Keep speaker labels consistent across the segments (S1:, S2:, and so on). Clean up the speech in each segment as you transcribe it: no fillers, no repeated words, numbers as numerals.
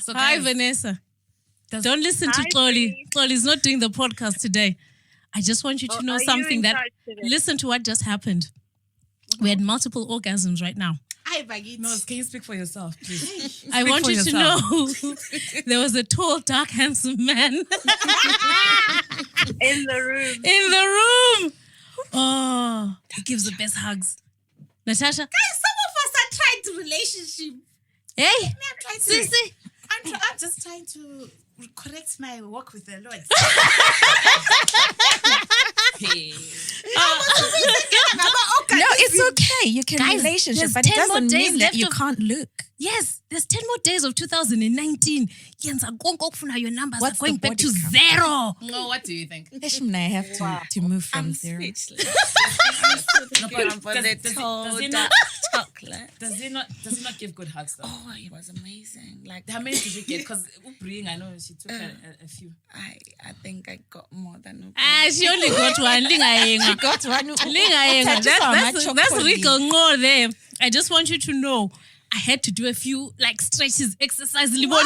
S1: So
S2: Hi,
S1: guys,
S2: Vanessa. Don't listen to Xolie. Xolie's not doing the podcast today. I just want you to know something that... Listen to what just happened. We had multiple orgasms right now.
S1: No, can you speak for yourself, please?
S2: I want you to know there was a tall, dark, handsome man
S3: in the room.
S2: In the room. Oh, he gives the best hugs. Natasha?
S4: Guys, some of us are trying to relationship.
S2: Hey, Sissy.
S4: I'm just trying to correct my walk with the Lord.
S5: No, it's okay. You can relationship, but it doesn't mean that you can't look.
S2: Yes, there's 10 more days of 2019. Your numbers are going back to
S5: body count?
S2: 0.
S1: No, what do you think?
S5: I have to move from 0.
S1: No, but
S5: Chocolate.
S1: does it not give good hugs though?
S5: Oh, it was amazing. Like,
S1: How many did you get? Because Brii, I know she took a few.
S5: I think I got more than
S2: She only got one. She
S5: got one.
S2: That's Rico Nqo there. I just want you to know, I had to do a few stretches, exercises.
S5: But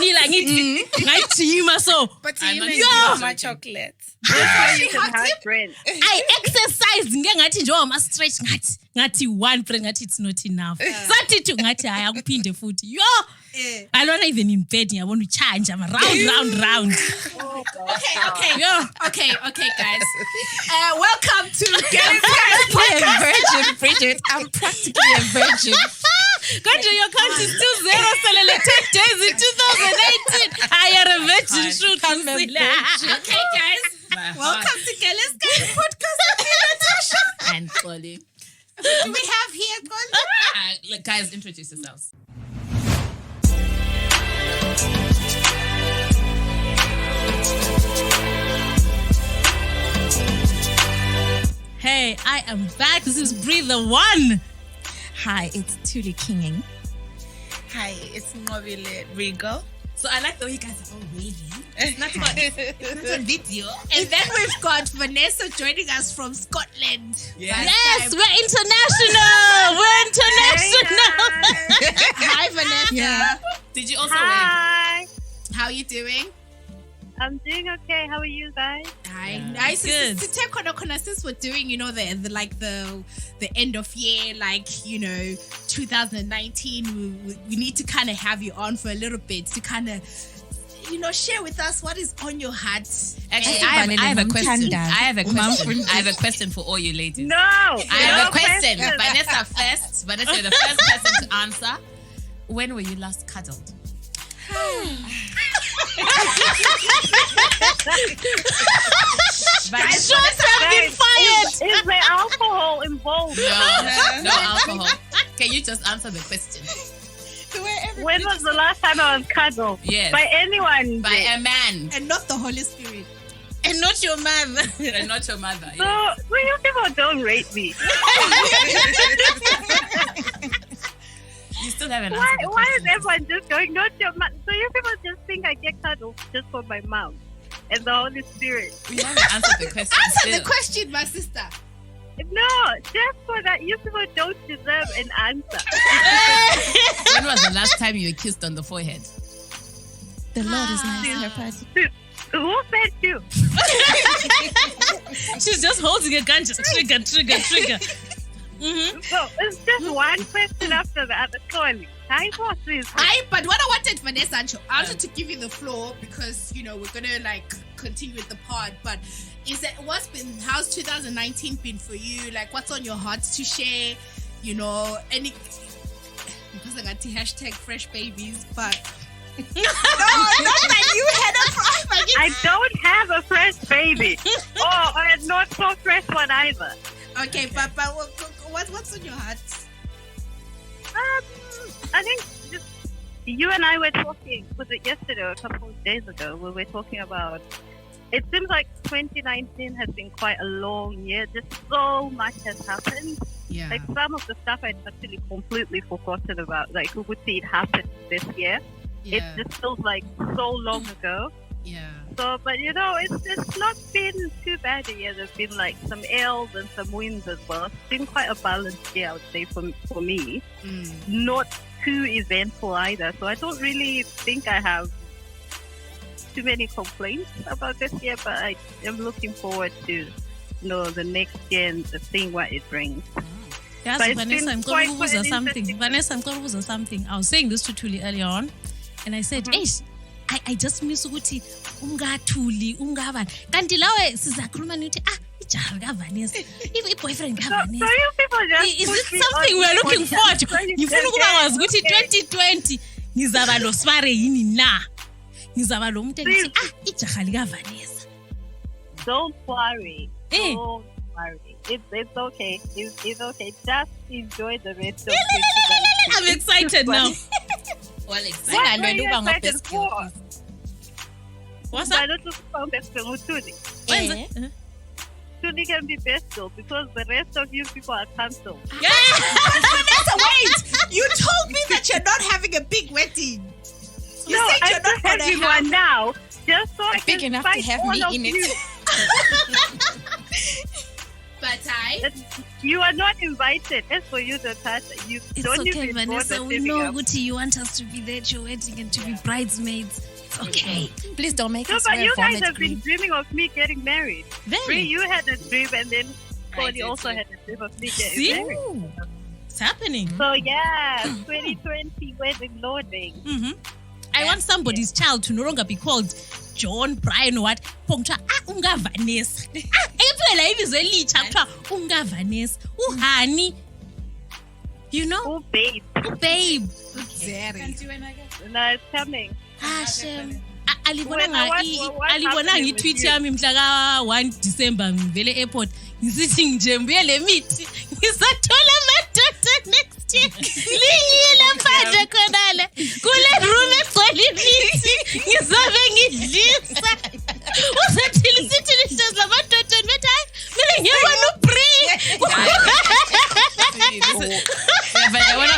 S2: so
S1: I know
S5: my chocolate.
S3: You can have friends.
S2: I exercised stretch ngathi one friend ngathi it's not enough. Sathi two ngathi ayakuphinde futhi. Yo. I don't even in bed. I want to change. I'm round.
S4: Okay, guys. Welcome to Girlinskies.
S5: I'm a virgin, Bridget. I'm practically a virgin.
S2: Country, your count is still 0. 10 days in 2018. I am a virgin. Shoot,
S4: Okay, guys. Welcome to Girlinskies podcast with Natasha
S1: And Xolie.
S4: Who do we have here, Xolie?
S1: Guys, introduce yourselves.
S2: Hey, I am back. This is Brii the One.
S5: Hi, it's Thuli Nqo.
S6: Hi, it's Nqobile Regal.
S4: So I like the way you guys are all waving. It's not on video. And then we've got Vanessa joining us from Scotland.
S2: Yes, we're international.
S4: Hi, Vanessa.
S5: Yeah.
S1: Did you also
S3: Hi.
S4: How are you doing?
S3: I'm doing okay. How are you guys?
S4: Hi.
S2: Yeah,
S4: Nice.
S2: good.
S4: To take on since we're doing, the end of year, 2019, we need to kind of have you on for a little bit to kind of, share with us what is on your heart.
S1: Actually, I have a question. I have a question for all you ladies.
S3: No.
S1: I have a question. Vanessa first. Vanessa, you're the first person to answer. When were you last cuddled?
S2: Shots have been fired.
S3: Is there alcohol involved?
S1: No alcohol. Can you just answer the question?
S3: When was the last time I was cuddled?
S1: Yes.
S3: By anyone.
S1: By a man.
S4: And not the Holy Spirit.
S2: And not your mother.
S1: And not your mother.
S3: So,
S1: Yes.
S3: you people don't rate me.
S1: You still haven't answered
S3: Why
S1: the
S3: is
S1: question.
S3: everyone just going, not your mouth? So you people just think I get cuddled just for my mouth and the Holy Spirit.
S1: We haven't answered the question.
S4: Answer
S1: still.
S4: the question, my sister.
S3: No, just for that, you people don't deserve an answer.
S1: When was the last time you were kissed on the forehead?
S5: The Lord is nice to her party.
S3: Who said you?
S2: She's just holding a gun, just trigger.
S3: So it's just one question after the other. Surely, hi, boss is.
S4: But what I wanted Vanessa I wanted to give you the floor because we're gonna continue with the pod. But how's 2019 been for you? What's on your heart to share? Any because I got the hashtag fresh babies, but no, not that you had a fresh.
S3: I don't have a fresh baby. And not so fresh one either.
S4: Okay, but what's on your heart?
S3: I think just you and I were talking, was it yesterday or a couple of days ago, we were talking about, it seems like 2019 has been quite a long year. Just so much has happened.
S4: Yeah.
S3: Some of the stuff I'd actually completely forgotten about. Who would see it happen this year?
S4: Yeah.
S3: It just feels like so long ago.
S4: Yeah.
S3: So, but it's not been too bad a year. There's been some L's and some wins as well. It's been quite a balanced year, I would say, for me. Not too eventful either. So I don't really think I have too many complaints about this year, but I am looking forward to the next year and seeing what it brings.
S2: Yes, Vanessa, I'm going to lose something. Vanessa, I'm going to lose something. I was saying this to Thuli earlier on, and I said, I just miss ukuthi ungathuli ungabani. Kanti lawe sizakhuluma nithi ijaha kaVanessa. Boyfriend kaVanessa.
S3: So you people just
S2: is it something we're looking forward to? Ngifuna ukuba kwazi ukuthi 2020 ngizaba lo sware yini na? Ngizaba lo muntu ethi ijaha likaVanessa.
S3: Don't worry. Don't worry. It's okay. It's okay. Just enjoy the rest of it.
S2: I'm excited now.
S1: Well, excited.
S2: What's that?
S3: I don't know best girl Thuli. Thuli can be best girl because the rest of you people are cancelled.
S4: Yeah. Vanessa, wait! You told me that you're not having a big wedding. You said you're not
S3: having one now. Just so
S5: big enough to have me in it.
S4: But
S3: you are not invited. As for you, Natasha, you
S2: it's
S3: don't
S2: okay,
S3: even
S2: Vanessa. We know Guti, you want us to be there at your wedding and to be bridesmaids. It's okay.
S5: Please don't make us
S3: but
S5: wear
S3: you guys have
S5: green.
S3: been dreaming of me getting married.
S2: Brii,
S3: you had a dream, and then Cody also had a dream of me getting married.
S2: It's happening.
S3: So yeah, 2020 wedding loading.
S2: Mm-hmm. I want somebody's child to no longer be called John, Brian, or what? Puncture, unga Vanessa. Everywhere I was a leech, unga Vanessa. Honey. You know?
S3: Oh, babe.
S2: Babe.
S3: No, it's coming.
S2: Hashem. Alibona ngitweet yami mhla ka 1 December ngivele airport ngisithi nje mbuyele mithi ngisathola amadoda next year liyile phandle khonale kule room egcwele imithi ngizabe ngidlisa usathili sithi lishezi lamadoda bethi hayi mina ngiyabona uBrii.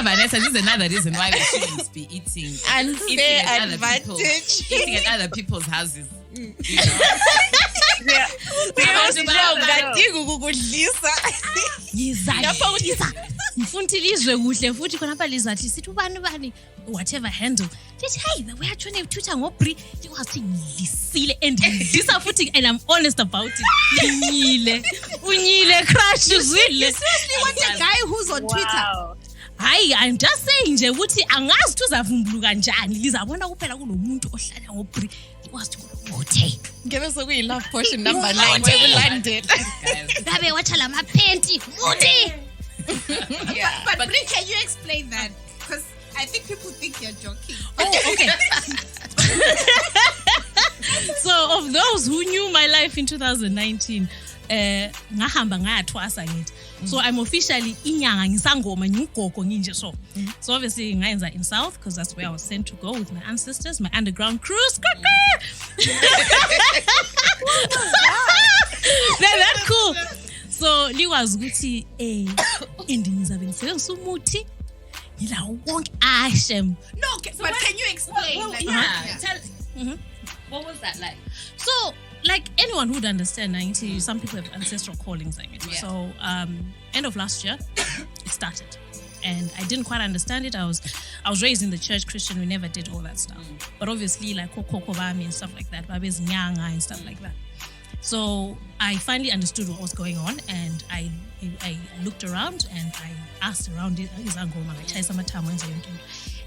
S1: Vanessa, this is another reason why we shouldn't be eating
S5: advantage.
S1: Eating at other people's houses.
S3: Yeah.
S2: Ngifundile izwe kuhle futhi khona apha lizathi sithi ubani whatever handle lithi hey the way atshone uthutha ngoBrii likwazi ngidlisile and ngidlisa futhi and I'm honest about it. Unyile crush uzwile.
S4: Seriously, what a guy who's on Twitter.
S2: Hayi, I'm just saying nje ukuthi angazi ukuthi uzavumbuluka kanjani lizabona kuphela kunomuntu ohlala ngoBrii likwazi ukuthi
S5: Ngebe sokuyilove portion number 9 ekulandela.
S2: Ngabe wacha lama penti muthi.
S4: But Brii, can you explain that? Because I think people think you're joking.
S2: Oh, okay. So of those who knew my life in 2019, ngahamba ngayathwasa ngithi. So I'm officially inyanga ngisangoma ngigogo nginje so. So obviously ngayenza in South because that's where I was sent to go with my ancestors, my underground cruise. That's cool. So liwazi ukuthi ending ngizabe ngisebenzisa umuthi ngila wonke Hashem.
S4: No, but can you explain?
S1: What was that like?
S2: So, like anyone who'd understand, some people have ancestral callings like it.
S1: Yeah.
S2: So, end of last year, it started. And I didn't quite understand it. I was raised in the church Christian. We never did all that stuff. But obviously, like Kokobami and stuff like that, Babes Nyanga and stuff like that. So I finally understood what was going on, and I looked around and I asked around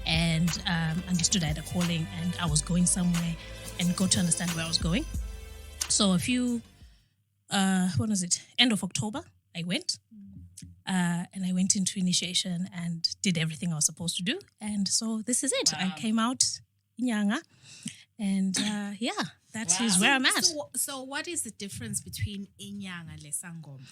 S2: and understood I had a calling and I was going somewhere and got to understand where I was going. So a few, when was it? End of October, I went. And I went into initiation and did everything I was supposed to do. And so this is it. Wow. I came out Nyanga. And that is where I'm at.
S4: So what is the difference between Inyanga and Lesangoma?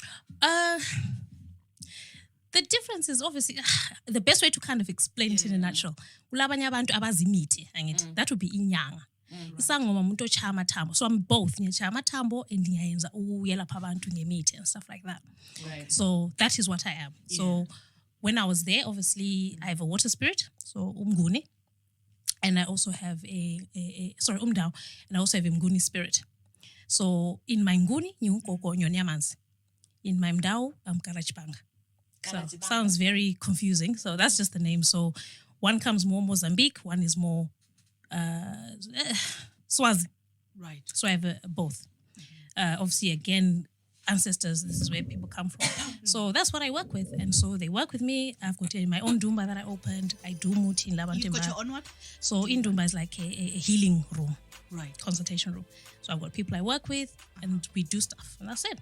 S2: The difference is obviously the best way to kind of explain it in a nutshell. Ulabanye abantu abazimithi angithi that would be Inyanga. Isangoma umuntu ochaya amathambo. So I'm both ngiyachaya amathambo and ngiyayenza ukuyelapha abantu ngemithi and stuff like that.
S1: Right.
S2: So that is what I am. Yeah. So when I was there, obviously I have a water spirit, so umnguni. And I also have umdao, and I also have a mnguni spirit. So in my nguni, ngukoko nyonyamanzi. In my mdao, I'm karachbanga. So sounds very confusing. So that's just the name. So One comes more Mozambique, one is more Swazi.
S4: Right.
S2: So I have both. Obviously, again, ancestors, this is where people come from. So that's what I work with. And so they work with me. I've got my own Dumba that I opened. I do Muti in Labantemba.
S4: You've got your own what?
S2: So in Dumba is like a healing room.
S4: Right.
S2: Consultation room. So I've got people I work with and we do stuff. And that's it.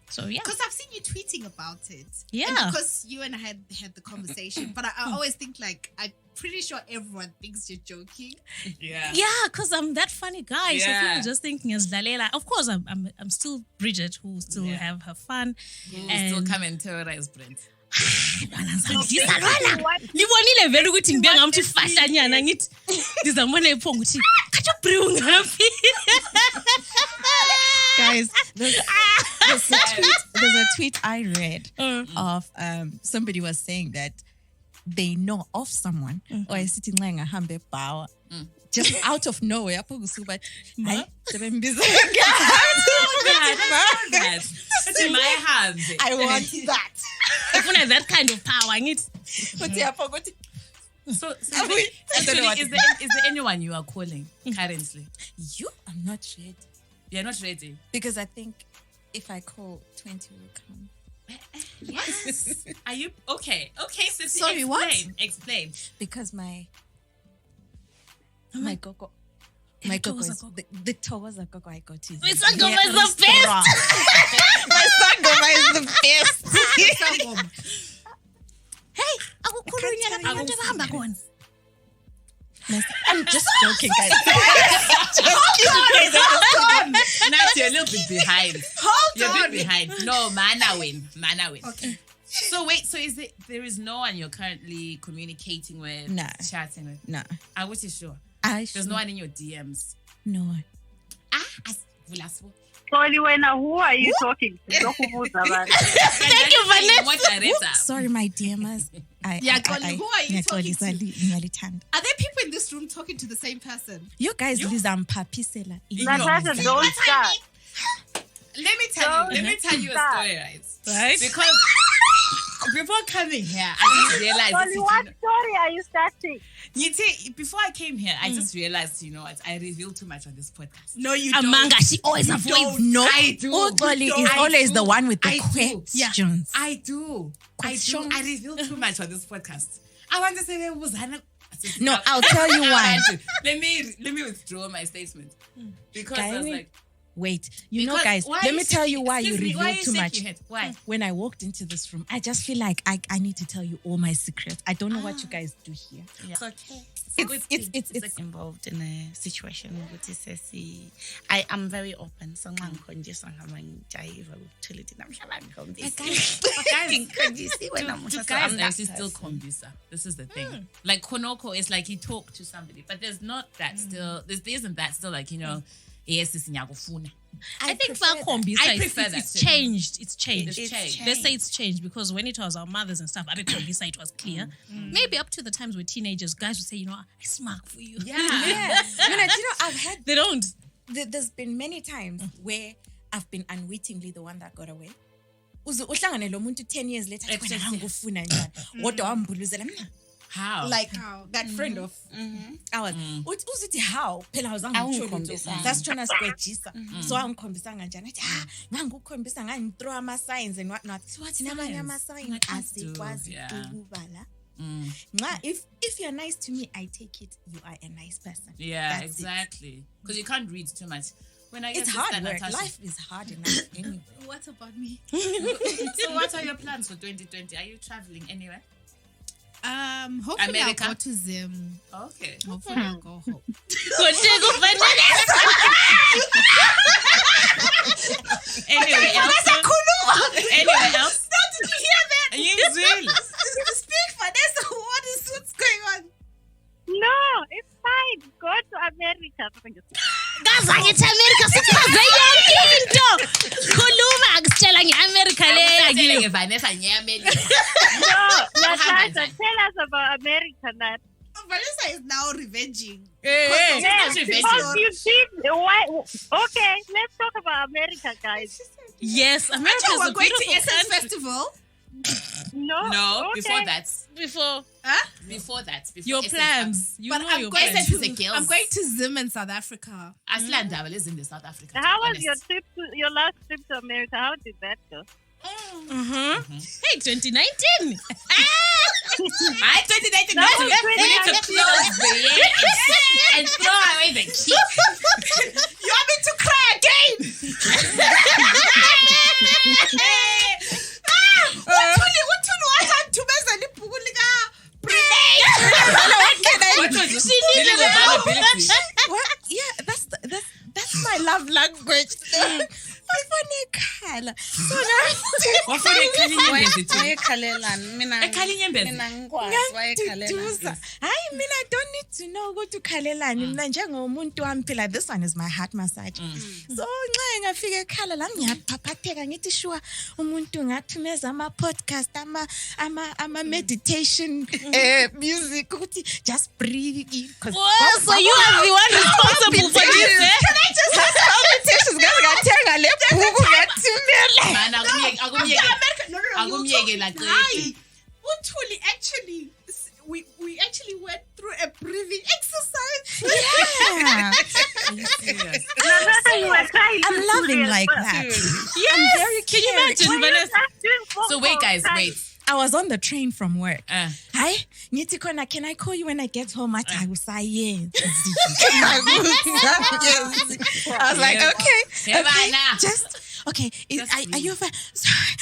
S2: So yeah.
S4: Because I've seen you tweeting about it.
S2: Yeah.
S4: And because you and I had the conversation. But I always think like, I'm pretty sure everyone thinks you're joking.
S1: Yeah.
S2: Yeah, because I'm that funny guy. So
S1: Yeah.
S2: people just thinking as Dalela. Of course, I'm still Bridget, who still have her fun.
S1: And still come and terrorize Brent.
S2: Libonile vele ukuthi ngibeka ngathi fahlanyana ngithi ngizambona ephongo ukuthi kathi Brii ungaphi.
S5: Guys, there's a tweet I read of somebody was saying that they know of someone or is sitting like a hambe power just out of nowhere. But
S1: That's in my hands.
S5: I want that.
S2: I want that kind of power.
S1: So is there anyone you are calling currently?
S5: I'm not ready.
S1: You're not ready?
S5: Because I think if I call, 20 will come.
S1: Yes. Are you okay? Okay, Sissy,
S4: Sorry, what?
S1: Explain.
S5: Because my gogo. My gogo is the Towaza gogo I got is.
S2: My Sangoma is the best.
S5: My Sangoma is the best.
S2: Hey,
S5: I'm just joking, guys.
S1: Nat, you're a little bit behind. You're a bit behind. No, mana win.
S4: Okay.
S1: So wait, there is no one you're currently communicating with, chatting with?
S5: No.
S1: I was sure. There's no one in your DMs.
S5: No one.
S3: Thuli Nqo, who are you talking to?
S1: Thank you, Vanessa.
S5: Sorry, my DMers.
S4: Who are you talking to?
S5: Are
S4: there people in this room talking to the same person?
S5: You guys, Lizam Papisela.
S3: Natasha, don't start.
S1: Let me tell you a story, right? Because before coming here, I just realized.
S3: What story are you starting?
S1: Before I came here, I just realized, you know what? I reveal too much on this podcast.
S4: No, you don't.
S2: Amanga, she always avoids.
S5: No,
S1: I do.
S5: Thuli is always the one with the questions.
S1: Yeah. I do. I reveal too much on this podcast. I want to say there was
S5: No, I'll tell you why.
S1: Let me withdraw my statement because I was like.
S5: Wait, guys, let me tell you why you reveal too much. Why? When I walked into this room, I just feel like I need to tell you all my secrets. I don't know what you guys do here.
S1: Yeah. It's okay.
S6: It's involved in a situation with Sissy. I am very open. So I'm just guys
S1: actually still convince her. This is the thing. Like Konoko is like he talked to somebody, but there's not that still. There isn't that still like yes, it's Nyagofuna.
S2: I think for Kombisa, it's changed. It's changed. Let's say it's changed because when it was our mothers and stuff, I mean, Kombisa, it was clear. Maybe up to the times with teenagers, guys would say, I smack for you.
S5: Yeah. I've had.
S2: They don't.
S5: There's been many times where I've been unwittingly the one that got away. 10 years later,
S1: how?
S5: Like that friend of ours. How? That's trying to squejisa. So I'm khombisanga njani. Ngangukhombisa ngithrow ama signs and whatnot. So what's nama signs? Asikwazi ukubala. If you're nice to me, I take it you are a nice person.
S1: Yeah, that's exactly. Because you can't read too much.
S5: It's hard work. Life is hard enough anyway.
S4: What about me?
S1: So what are your plans for 2020? Are you traveling anywhere?
S4: Hopefully
S1: America?
S4: I'll go to Zim.
S1: Okay.
S4: Hopefully I'll go home.
S1: Anyway else?
S4: No, did you hear that?
S1: Are you really?
S4: Speak, Vanessa. What's going on?
S3: No, it's fine. Go to America.
S2: Ngazakithi America sithaze yonke into. Khuluma akusitshela ngeAmerica le.
S1: Vanessa ngeAmerica.
S3: No, Natasha, tell us about America, Nat.
S4: Vanessa is now revenging.
S3: Yes, because you did. Why? Okay, let's talk about America, guys.
S2: Yes, America is
S4: we're
S2: a
S4: going to
S2: beautiful
S4: Essence
S2: country.
S4: Festival.
S1: No,
S3: Okay.
S1: before that.
S2: Before
S1: Before that. Before
S2: your
S1: SS
S2: plans.
S1: Ups.
S2: You
S4: But
S2: know
S4: I'm
S2: your
S4: going
S2: plans.
S1: SS is a girls.
S4: I'm going to Zim in South Africa.
S1: Aslan Dabal is in the South Africa. to
S3: How
S1: be
S3: was your
S1: honest.
S3: trip your last trip to America? How did that go?
S2: Hey, 2019.
S1: I 2019.
S3: No,
S1: We need to
S3: 2019.
S1: close the year and throw away the key.
S4: You want me to cry again? Uthuli wathumeza libhuku lika Brii.
S5: What? Yeah, that's my love language. Wafonekhala. So
S6: Wayekhalelani? Mina ngikwazi wayekhalelani.
S5: Duza. Hayi mina I don't need to know ukuthi ukhalelani mina njengomuntu wami phela this one is my heart massage. So nxa ngafika ekhala la ngiyaphaphatheka ngithi sure umuntu ngathumeza ama podcast ama meditation music ukuthi just breathe in cuz
S2: So you are the one responsible for this.
S5: Can I just have meditations ngathenga le bhuku ngathumela.
S1: Man, akumyeke la
S4: Hayi. Uthuli actually we actually went through a breathing exercise.
S5: Yeah.
S1: serious.
S5: I'm loving like that. I'm very
S2: Can you imagine, Vanessa?
S1: So wait, guys, wait.
S5: I was on the train from work.
S1: Uh,
S5: Ngithi khona, can I call you when I get home? I was like, okay. Just, okay. Are you fine? Sorry.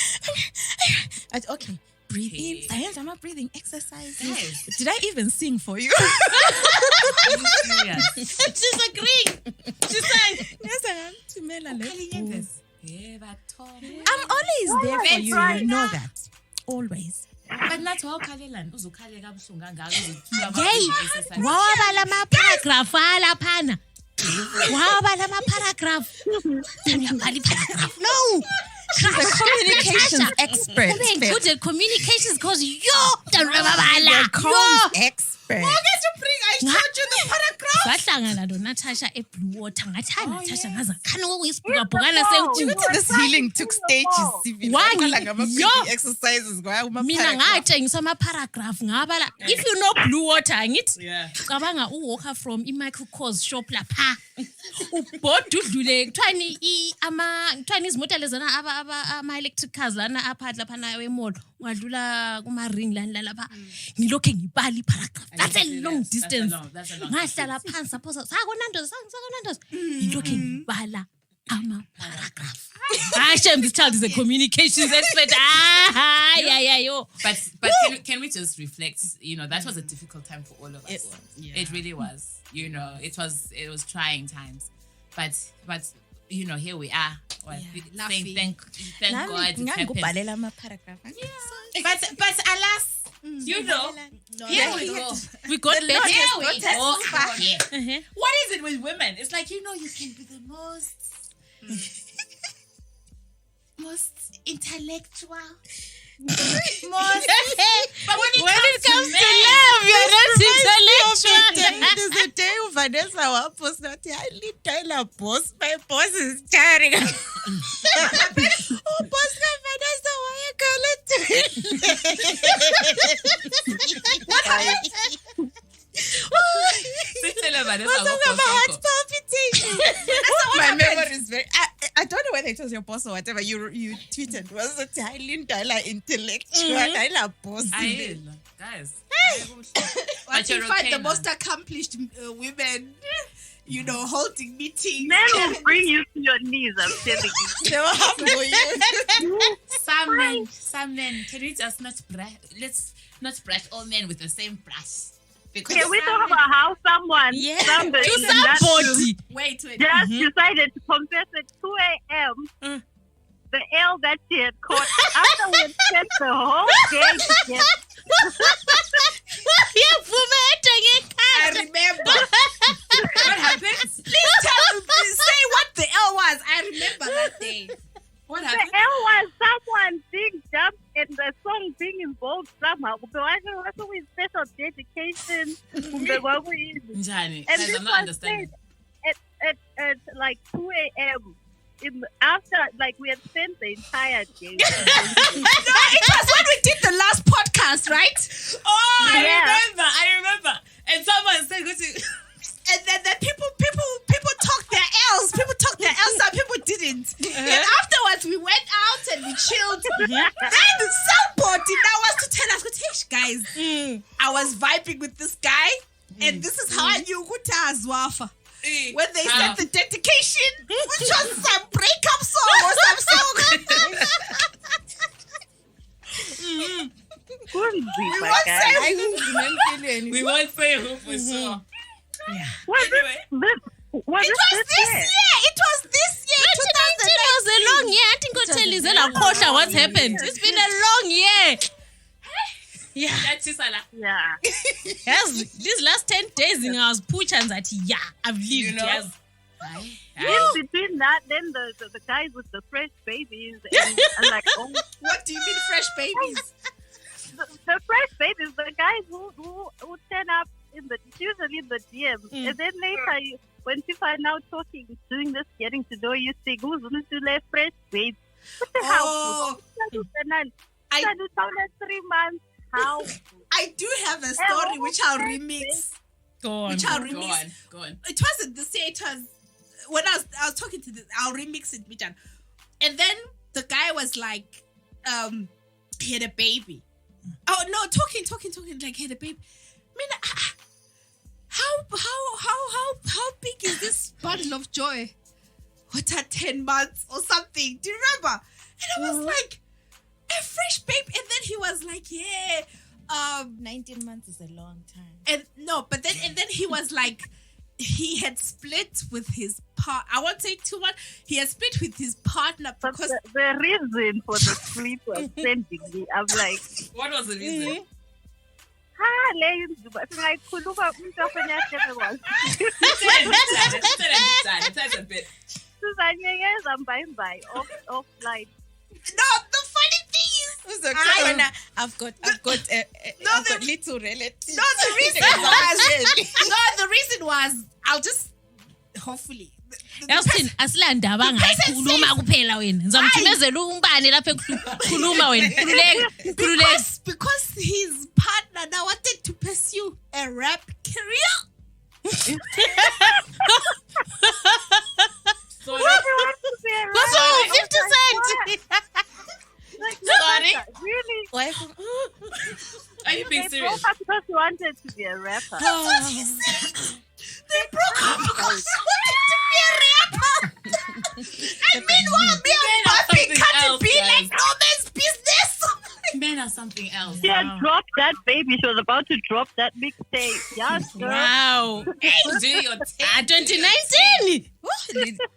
S5: Okay. Breathe in. I'm not breathing exercises.
S1: Yes.
S5: Did I even sing for you?
S1: serious.
S2: She's agreeing. She's saying,
S5: I'm always there for you. You know that. Always.
S1: But not all Kalelan. Uzukhale kabuhlungu kangaka
S2: hey, wawabala ama-paragraph alaphana. Wawabala ama-paragraph. No.
S5: She's a communications expert.
S2: Ube good at communications because you're the
S5: comms expert.
S4: I showed you the paragraph.
S2: Sahlangana noNatasha eBlue Water ngathi Natasha ngaze khani kokuyisibhukabhukana senkuku.
S5: This healing took stages. Exercises.
S2: Mina ngatshengisa ama-paragraph ngabala. If you know Blue Water ngithi cabanga uwalker from i-microcause shop lapha. Ubhoda udlule kuthiwani izimota lezana ama-electric cars lana apha laphana emall ngadlula kuma-ring lana lapha ngilokhe ngibala i-paragraph. That's a long distance. Ngahlala phansi saphosa sakonandoza ngilokhe ngibala ama-paragraph. Shem, this child is a communications expert.
S1: But can we just reflect? You know, that was a difficult time for all of us. It really was. You know, it was trying times. But you know, here we are. Well, saying thank God it happened. But alas, you know, here we go.
S2: We got better.
S1: Here we go. What is it with women? It's like, you know, you can be the most intellectual. But when it comes to
S2: love, you're not intellectual.
S5: There's a day Vanessa was post that I lead Tyler boss. My boss is staring. Oh, boss, Vanessa, why you call it? What happened? My memory is very. I don't know whether it was your boss or whatever you tweeted. Was it highly intellectual? Boss.
S1: Guys.
S4: But you find the most accomplished women, you know, holding meetings.
S3: Men will bring you to your knees, I'm telling you.
S5: They will humble you.
S1: Some men, can we just let's not brush all men with the same brush.
S3: Okay, we talk about how somebody
S4: wait,
S3: just decided to confess at 2 a.m. The L that she had caught after we had spent the whole day together.
S4: I remember. What happened? Please say what the L was. I remember that day. What happened?
S3: The L was someone being dumped and the song being involved somehow. But I know that's always special dedication. And
S1: Njani?
S3: this
S1: I'm not
S3: was
S1: understanding.
S3: said at like 2 a.m. after, like, we had spent the entire day.
S4: No, it was when we did the last podcast, right?
S1: Oh,
S3: Yeah.
S1: I remember. And someone said,
S4: And then people talked their L's. People talked their L's. Some people didn't. And afterwards, we went out and we chilled. Then somebody now wants to tell us, guys, I was vibing with this guy, and this is how I knew Kuta Azwafa. When they said the dedication, which was some breakup song or some song.
S1: we won't say who for sure.
S3: Was it this year?
S4: It was this year.
S2: 2019 was a long year. I think I'll tell you what's happened. It's been a long year. Yeah.
S3: Yeah.
S2: Yes, these last 10 days in our push and that, I've lived.
S1: You know?
S2: Yes.
S3: In between that, then the guys with the fresh babies, and like, oh,
S4: What do you mean fresh babies?
S3: the fresh babies, the guys who turn up usually in the DM, and then later when people are now talking, doing this, getting to know you, say, who's going to let fresh babies? What the hell? I 3 months. How?
S4: I do have a story which I'll remix.
S2: Go on.
S1: Go on.
S4: It wasn't this year. It was when I was talking to this. I'll remix it, Michan. And then the guy was like, he had a baby. Oh no, talking. Like he had a baby. I mean, how big is this bundle of joy? What at 10 months or something? Do you remember? And I was like, a fresh baby. And then he was like,
S5: 19 months is a long time.
S4: and then he was like, he had split with his I won't say too much. He had split with his partner
S3: But
S4: because
S3: the reason for the split was sending me. I'm like,
S1: What was the reason? Tell a bit.
S3: Offline.
S4: no, the funny thing is,
S5: I've got little relatives.
S4: no, the reason was I'll just hopefully.
S2: Yasithini asilandaba ngayikhuluma kuphela wena ngizamthumezela umbane lapha ekhuluma wena khululeka
S4: Because his partner now wanted to pursue a rap career.
S1: So,
S2: so 50 Cent.
S1: Sorry?
S3: Really?
S1: Are you being
S3: They
S1: serious?
S3: broke up because he wanted to be a rapper.
S4: They broke up because he wanted to be a rapper. And meanwhile, me and Bobby
S1: something
S4: can't
S1: else,
S4: be
S1: guys.
S4: like no man's business.
S1: Men are something else.
S3: She had dropped that baby. She was about to drop that mixtape. Yes, girl.
S2: Wow.
S1: Do your thing.
S2: 2019.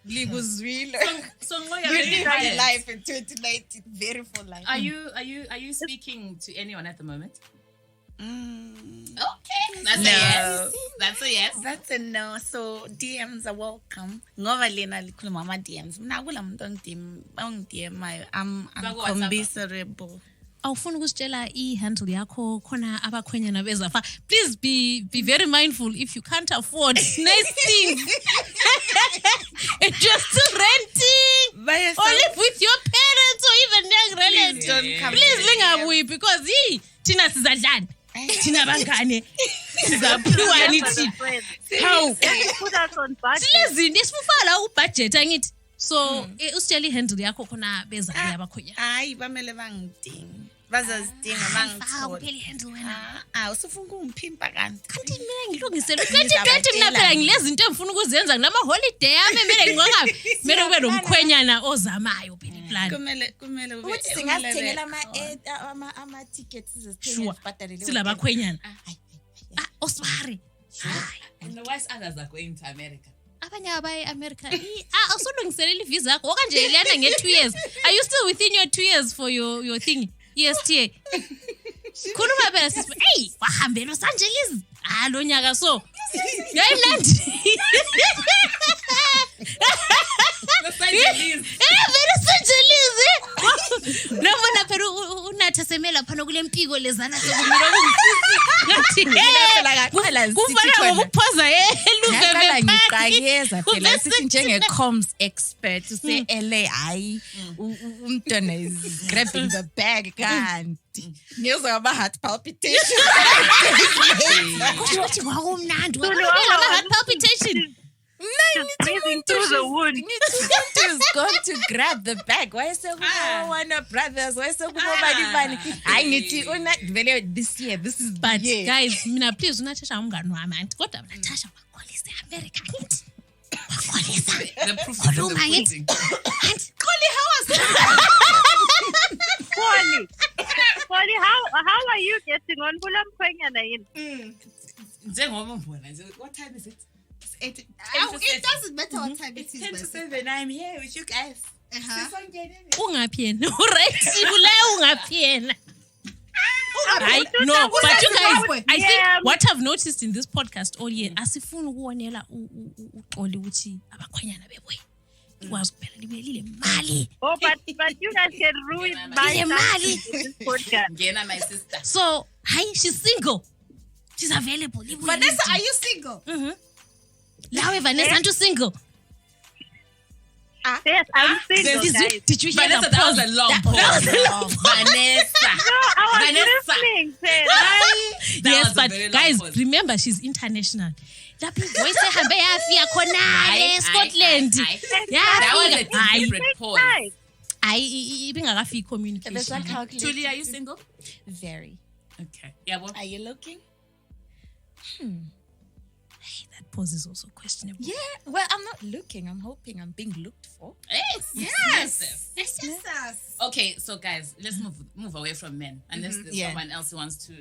S5: It was real.
S1: So Ngoya,
S5: Really
S1: very
S5: full
S1: quiet.
S5: life in 2019. Very full life.
S1: Are you speaking to anyone at the moment? Okay. That's a
S6: No.
S1: yes. That's a yes.
S6: That's a no. So DMs are welcome. Ngoba lena likhuluma ama DMs. Mina kula muntu ongidm I'm
S1: Bako
S6: commiserable.
S2: Awufuna ukusitshela i-handle yakho khona abakhwenyana bezafa. Please be very mindful if you can't afford nice things. And just renting. Or live with your parents or even young relatives. Please lingabuyi because thina sizadlani. Thina bangane. Sizaphiwani thina. How?
S3: Put us on budget.
S2: Silezinto esifufala ubudget angithi. So usitshela i-handle yakho khona bezafa abakhwenyana.
S6: Hayi bamele bangidinga. Bazazidinga bangithole.
S2: Kuphela i-handle wena.
S6: Usufuna ukungiphimpa kanti.
S2: Kanti mina ngilungisele 2020 mina phela ngilezinto engifuna ukuzenza ngama holiday yami mele ngiqoka mele kube nomkhwenyana ozamayo phela iplan.
S6: Kumele ube.
S5: Ukuthi singazithengela ama-tickets
S2: Sure. Silabakhwenyana. Osmari.
S1: And the wise others are going to America.
S2: Abanye abaye America. Awusulungiselela ivisa yakho. Okanje ilana nge 2 years. Are you still within your 2 years for your thing? ESTA. Khuluma phela sisi. Hey, wahambela Los Angeles. Lo nyaka so. Ngayimnandi.
S1: Los Angeles.
S2: Very Los Angeles. Nabona phela unatha semela phana kule mpiko lezana sokumira ngathi. Kufana ngokuphoza eLuveve.
S5: Yeza phela sithi njenge-comms expert say LA hayi umntwana is grabbing the bag kanti ngizwa ama-heart palpitation.
S2: Kusho kwakumnandi.
S3: Thuli,
S2: Heart palpitation.
S3: breathing through the wound.
S5: Is going to grab the bag. Why so one brothers? Why so bani? I need to vele this year. This is
S2: But guys, mina please unathasha umngani wami anti kodwa unathasha wakolisa America anti. Wakolisa.
S1: The proof is in the pudding.
S2: Anti Xoli, how was that?
S3: Thuli, how are you getting on? Bulamkhwenyana yini?
S1: Njengoba mbona nje, what time is it?
S4: It doesn't matter what time it is.
S1: 10 to 7, I'm here with you guys.
S2: Ungaphi yena? Right. Ibulaye ungaphi yena? No, but you guys, I think what I've noticed in this podcast all year, asifuni ukuwonela uXoli ukuthi abakhwenyana bebuye. Ikwazi kuphela libuyelile mali.
S3: Oh, but you guys can ruin my
S2: mali.
S3: podcast.
S1: Ngena, my sister.
S2: So, hi, she's single. She's available.
S4: Vanessa, are you single?
S2: Lawe Vanessa, aren't you single?
S3: Yes, I'm single, guys.
S2: Did you hear
S1: Vanessa,
S2: the
S1: that was a long pause.
S2: Vanessa.
S3: No, I was listening.
S2: Yes, but guys, remember she's international. Lapho voice ehambe yafika khona Scotland.
S1: That was a different pause.
S2: Ibingakafiki communication.
S1: Thuli, are you single?
S5: very.
S1: Okay. Yeah, what?
S6: Are you looking?
S2: That pause is also questionable.
S5: Yeah, well, I'm not looking. I'm hoping I'm being looked for.
S1: Yes.
S4: Yes.
S1: Okay, so guys, let's move away from men. Unless there's someone else who wants to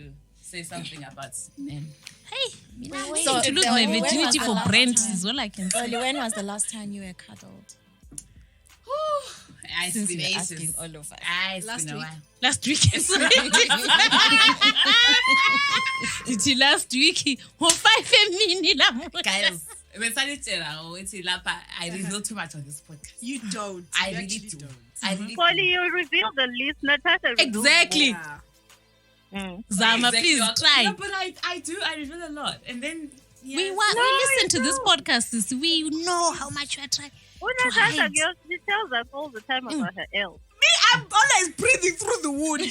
S1: say something about men.
S2: Hey, I
S5: So,
S2: need to lose my
S5: when
S2: virginity
S5: was the
S2: for
S5: last
S2: Brent
S5: time?
S2: is all I can say.
S5: Oli, when was the last time you were cuddled?
S1: It's been
S5: we're
S1: ages.
S5: asking all of us.
S1: It's
S4: Last
S1: been a
S4: week?
S1: while.
S2: Last week. It's last week. 5 minutes.
S1: Guys, when I reveal too much on this podcast.
S4: You don't.
S1: I
S4: You
S1: really
S4: actually
S1: do.
S4: don't.
S1: I really
S3: Thuli, you revealed the least. Natasha revealed
S2: Exactly.
S3: more.
S2: Zama,
S1: Exactly.
S2: please try.
S1: No, but I do. I reveal a lot. And then,
S2: We listen to this podcast. We know how much you are trying.
S3: Natasha,
S2: hide.
S3: girl, she tells us all the time about her L.
S4: I'm always breathing through the wound.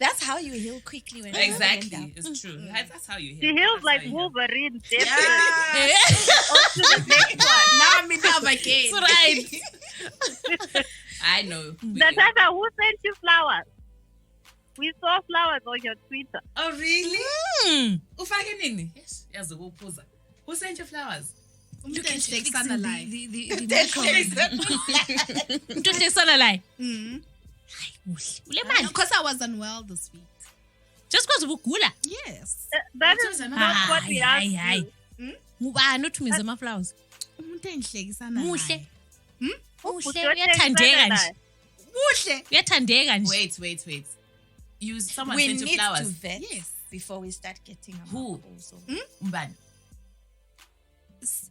S5: That's how you heal quickly when
S1: exactly. It's true. That's how you heal.
S3: She heals
S1: That's
S3: like
S1: how you heal.
S3: Wolverine. Definitely.
S4: On to the next one. Now I'm in love again.
S2: That's right.
S1: I know.
S3: Natasha, who sent you flowers? We saw flowers on your Twitter.
S1: Oh, really? Ufake nini? Yes, who sent you flowers?
S2: Look at
S4: Netflix on the line. Because I was unwell this week.
S2: Just because ukugula.
S4: Yes.
S3: That is not what we asked you.
S2: Ngubani uthumeze ama-flowers?
S4: Umuntu engihlekisana
S2: Muhle.
S4: naye.
S2: Muhle uyathandeka nje.
S4: Muhle.
S2: Uyathandeka nje.
S1: Wait. Someone
S5: we
S1: sent you
S5: need
S1: flowers.
S5: to vet
S4: Yes.
S5: before we start getting our
S1: Who?
S5: proposal.
S1: Mbani?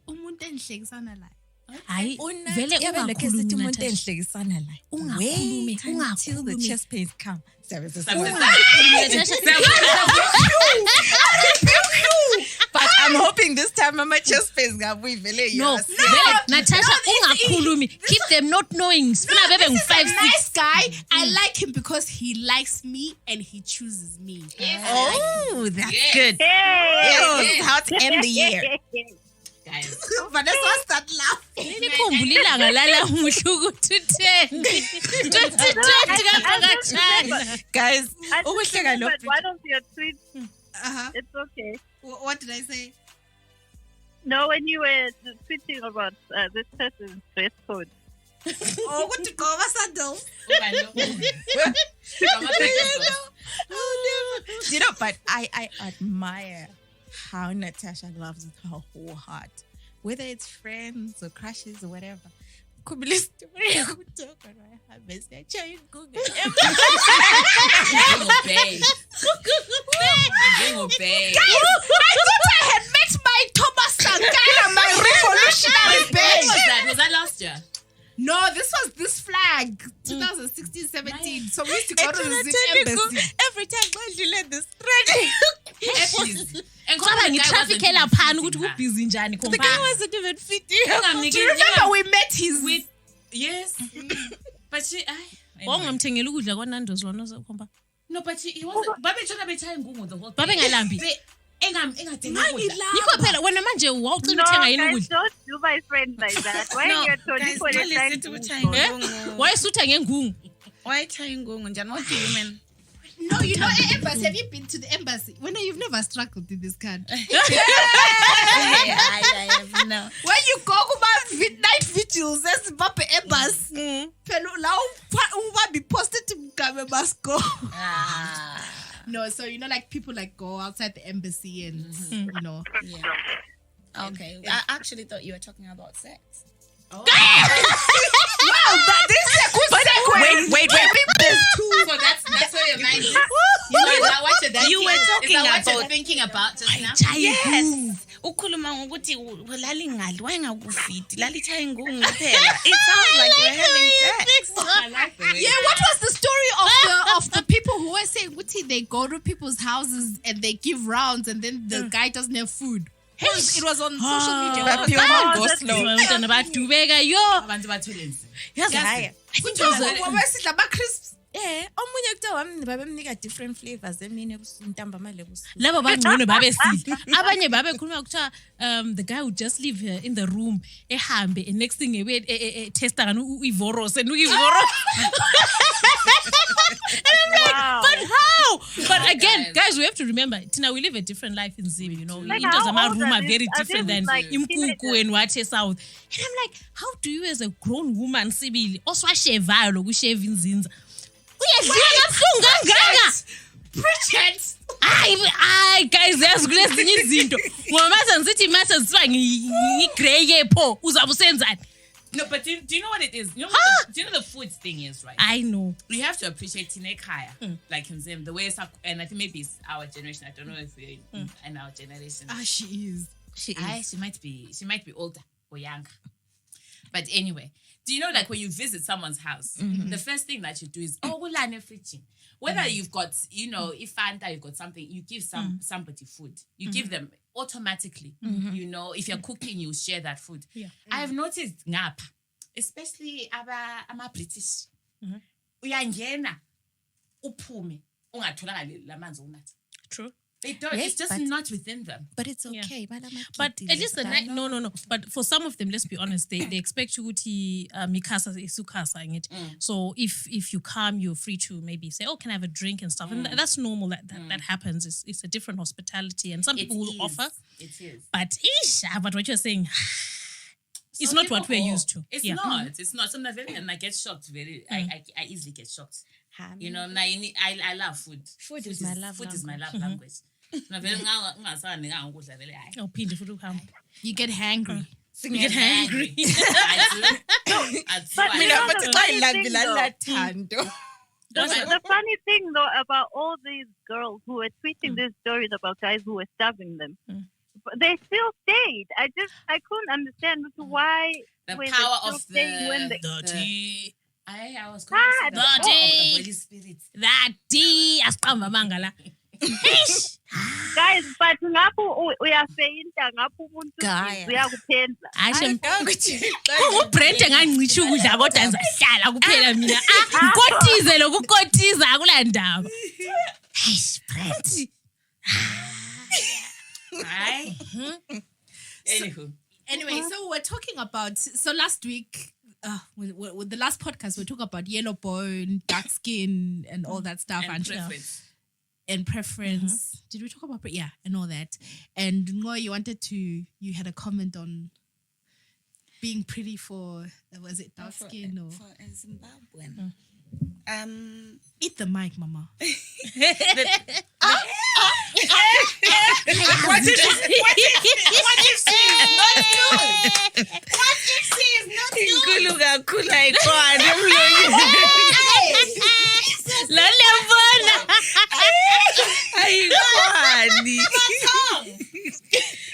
S4: Umuntu engihlekisana naye.
S2: Hayi,
S5: Una-
S2: vele
S5: Yabe lokho esithi
S2: ungakhulumi
S5: umuntu
S2: Natasha.
S5: engihlekisana la.
S2: Ungakhulumi,
S5: Wait until the
S2: ungakhulumi.
S5: chest pains come. But I'm hoping this time my chest pains ngabuyi vele
S2: No,
S5: yours.
S2: vele Natasha ungakhulumi. Keep them not knowing. Sifuna bebe
S4: He's a
S2: ngu-5, 6.
S4: nice guy. I like him because he likes me and he chooses me.
S5: Oh, that's
S1: Yes.
S5: good. Yes, this is how to end the year.
S1: Guys.
S4: Vanessa start laughing.
S2: Nikhumbula ilanga lalamuhla ukuthi uthenge. 2020 kaphakatshana.
S5: Guys,
S3: I
S5: ukuhleka
S3: just
S5: lo
S3: remembered one of your tweets.
S4: Uh-huh.
S3: It's okay.
S4: What did I say?
S3: No, when you were tweeting about this person's dress code.
S4: Oh, what to go sandals?
S5: you know, but I admire how Natasha loves with her whole heart. Whether it's friends or crushes or whatever. Could be listening to talk on my husband. Google.
S1: Obey.
S4: I thought I had met my Thomas Sankara, my revolutionary babe.
S1: Was that last year?
S4: No, this flag, 2016, 17. So we used to go to the Zim embassy.
S5: Every time when you let this thread.
S1: Please.
S2: ngicabanga i-traffic elaphana ukuthi kubhizi njani
S5: The guy wasn't even fit.
S4: Do you remember we met his
S1: with yes. But she
S2: wawungamthengela ukudla kwaNando's wona khomba.
S1: No, but he wasn't. Babe tshona betshaya ingungu the whole
S2: Babe
S1: time.
S2: ngalambi.
S1: Engathengi ukudla.
S2: Yikho phela wena manje wawucina
S3: No,
S2: uthenga yini
S3: guys,
S2: ukudla?
S3: don't do my friend like that. Why
S6: No,
S3: you're talking
S6: guys,
S3: for the
S6: don't listen to
S3: time?
S6: Uchai.
S2: Wayesutha ngengungu.
S6: Why trying going? What do you mean?
S4: No, you know, embassy. Have you been to the embassy? You've never struggled in this country.
S6: I have no.
S4: When you go about night vigils, that's Zimbabwe embassy. Pelo la uba be posted to Mugabe must go. No, so like people go outside the embassy and
S6: Yeah. Okay. I actually thought you were talking about sex.
S1: Oh.
S4: Wow, this is a good segue.
S5: Wait.
S1: So that's where your mind is. Is that what you're thinking?
S6: You were talking
S1: is that what
S6: about-
S1: you're thinking about just now?
S6: Yes. Ukhuluma ngokuthi lali ngali wayengakufiti lali chaya ingungu kuphela. It sounds like you're having sex.
S1: I like the way.
S4: Yeah, what was the story of the people who were saying they go to people's houses and they give rounds and then the guy doesn't have food? It was on social media.
S5: But you want to go
S3: that's
S5: slow.
S2: Abantwana badubeka yo.
S1: Abantu bathwele nzima.
S5: Yazi haya.
S4: Wabasidla ama-crisps.
S5: Omunye kuthiwa wami babemnika different flavors emini ntambama lebusuku.
S2: Labo bangcono babesidla. Abanye babekhuluma kuthiwa the guy would just leave her in the room ehambe and next thing testa ngani uivoros and uivoros. And I'm like,
S3: Wow.
S2: but how? But again,
S1: guys.
S2: guys, we have to remember, Tina, we live a different life in Zimbabwe,
S3: Like,
S2: Into
S3: how
S2: Zama
S3: old
S2: room
S3: are
S2: are very
S3: these- are
S2: different
S3: these,
S2: than
S3: like,
S2: Imkuku
S3: teenagers?
S2: and Wache South. And I'm like, how do you as a grown woman, Sibili, also shave in Zinza?
S4: Preach
S2: Ay guys, there's kulezinye izinto. Ngoba mase ngithi mase sithiwa ngigrey yepho uzabe usenzani?
S1: No, but do you know what it is? Do you know the food thing is, right?
S2: I know.
S1: We have to appreciate Tinekaya, like in Zim, the way and I think maybe it's our generation. I don't know if we're in our generation.
S4: She is.
S1: She might be older or younger. But anyway, do you know like when you visit someone's house, the first thing that you do is fridging. Whether you've got, if Fanta, you've got something, you give somebody food. You give them automatically. If you're cooking, you share that food.
S2: Yeah.
S1: I've noticed ngapha, especially ama British. Uyangena uphume ungatholanga lamanzi unatha.
S2: True.
S1: They don't.
S5: Yes,
S1: it's just
S5: but-
S1: not within them.
S5: But it's
S2: Yeah.
S5: okay.
S2: But at least the night, no. But for some of them, let's be honest, they expect you to mikasa isukasa in it. So if you come, you're free to maybe say, oh, can I have a drink and stuff, and that's normal. That happens. It's a different hospitality, and some people will offer.
S1: It is.
S2: But but what you're saying, it's not what we're used to.
S1: It's
S2: Yeah.
S1: not. It's not. Sometimes and I get shocked. I easily get shocked. I love food.
S5: Food is my love
S1: Food is my love language.
S2: Oh, phinde futhi uhambe.
S4: You get hangry.
S2: You get hungry.
S1: I do.
S3: But you know the funny thing, though,
S5: Thando.
S3: the funny thing though about all these girls who were tweeting these stories about guys who were stabbing them, but they still stayed. I couldn't understand why
S1: The
S3: were they
S1: power
S3: still
S1: of
S3: staying when they,
S2: Dirty.
S1: I was going to say the power of the Holy Spirit.
S2: That D asiqamba mangala.
S3: guys, but ngapho uyafeyinta ngapho umuntu
S5: Gaya.
S3: uyakuphendla.
S2: Ashe uBrent engangicisha ukudla kodwa ngizahlala kuphela mina. Ukotize lokukotiza akulandaba. Hey, Brent.
S1: Right? Anywho.
S4: Anyway, so we're talking about last week. With the last podcast, we talked about yellow bone, dark skin, and all that stuff,
S1: And preference.
S4: and preference. Did we talk about and all that? And Nqo, you had a comment on being pretty for was it dark skin or
S6: for a Zimbabwean?
S4: eat the mic, mama.
S6: What if she is not good? Inkulu kakhulu ayikhona emlonyeni.
S2: Lalebona.
S6: Ayikhoni.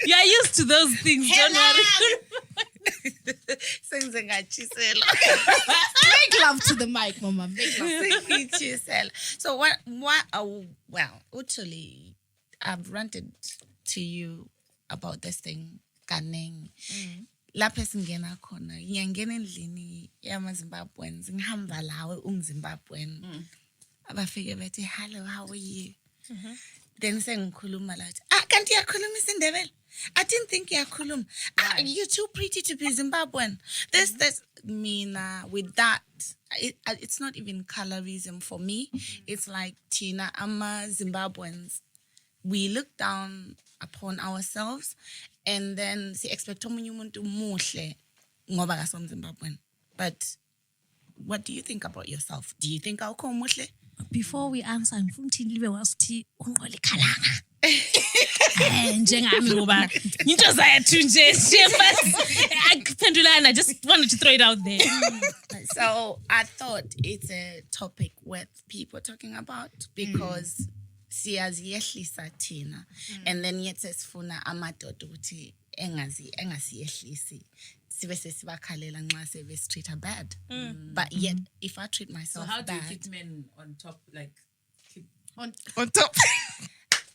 S2: You're used to those things, don't worry.
S6: Sengize ngachisela.
S4: Make love to the mic, mama. Make love.
S6: Sengichisela. So what well, actually I've ranted to you about this thing, Kaneng. La person ngena khona, ngiyangena endlini yamaZimbabweans, ngihamba lawe umZimbabwean. Abafike bethi, hello, how are you? Then sengikhuluma la, kanti uyakhuluma isiNdebele? I didn't think uyakhuluma. You're too pretty to be Zimbabwean. This mina with that, it's not even colorism for me. It's like Tina, ama Zimbabweans. We look down upon ourselves and then si expect omunye umuntu muhle ngoba kasom Zimbabwean. But what do you think about yourself? Do you think awukho muhle?
S2: Before we answer, ngifuna ukuthi libe wasithi unqole khalanga. Njengami ngoba into zayethu nje akuphendulana. I just wanted to throw it out there.
S6: So I thought it's a topic worth people talking about because siyaziyehlisa thina and then yet sesifuna amadoda ukuthi engasiyehlisi sibe sesibakhalela nxa sebe treat her bad. But yet if I treat myself
S1: how
S6: bad,
S1: do you keep men on top, like
S6: on top?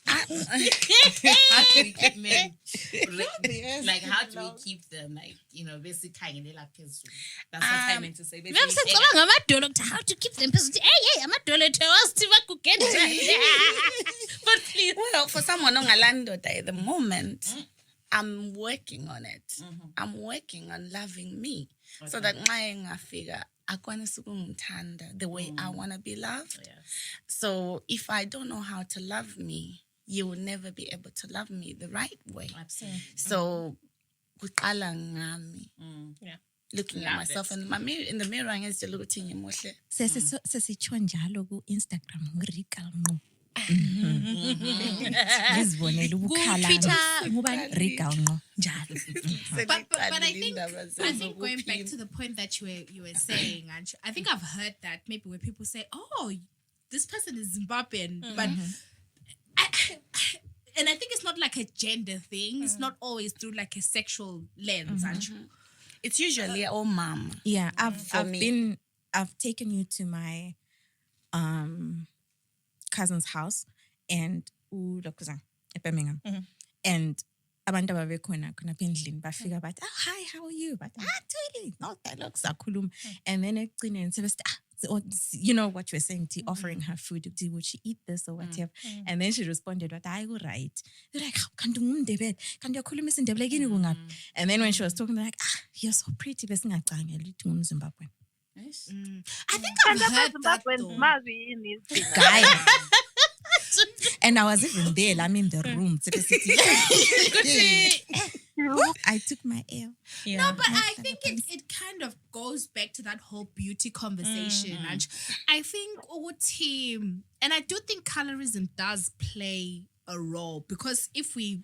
S1: how do we keep men like how do we keep them like basically that's what I meant to say.
S2: How to keep them but please.
S6: Well, for someone ongalandoda at the moment, I'm working on it. I'm working on loving me so that I figure the way I want to be loved. So if I don't know how to love me, you will never be able to love me the right way.
S1: Absolutely.
S6: So looking at myself in the mirror and just looking at myself.
S5: Sesitsho njalo ku Instagram ngirikal Nqo. Ngizibonela ubukhala ngoba Rikal Nqo njalo.
S4: But I think going back to the point that you were saying, and I think I've heard that maybe where people say, "Oh, this person is Zimbabwean," but and I think it's not like a gender thing. It's not always through like a sexual lens.
S6: It's usually mom.
S5: Yeah, I've taken you to my cousin's house and Birmingham. And abantu ababekhona khona pendlini bafika bathi, hi, how are you? But Thuli, no dialogues akhuluma. And then ekugcineni sebesithi you know what you were saying, offering her food, would she eat this or whatever? And then she responded, "What I would write." They're like, "Can't do Ndebele? Can't you call me Ndebele?" And then when she was talking, they're like, "You're so pretty, but Zimbabwe."
S1: Nice.
S4: I think I've heard that though.
S5: Guy. And I was even there. I'm in the room. I took my L.
S4: Yeah. No, but I think it kind of goes back to that whole beauty conversation. And I think team, and I do think colorism does play a role because if we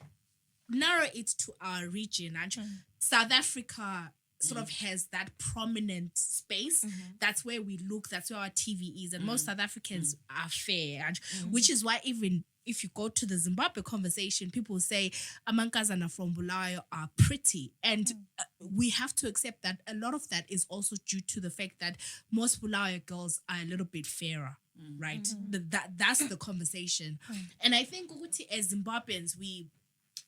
S4: narrow it to our region, and South Africa sort of has that prominent space. That's where we look. That's where our TV is. And most South Africans are fair. And which is why even if you go to the Zimbabwe conversation, people say Amankazana from Bulawayo are pretty. And we have to accept that a lot of that is also due to the fact that most Bulawayo girls are a little bit fairer. Right? That's the conversation. And I think as Zimbabweans,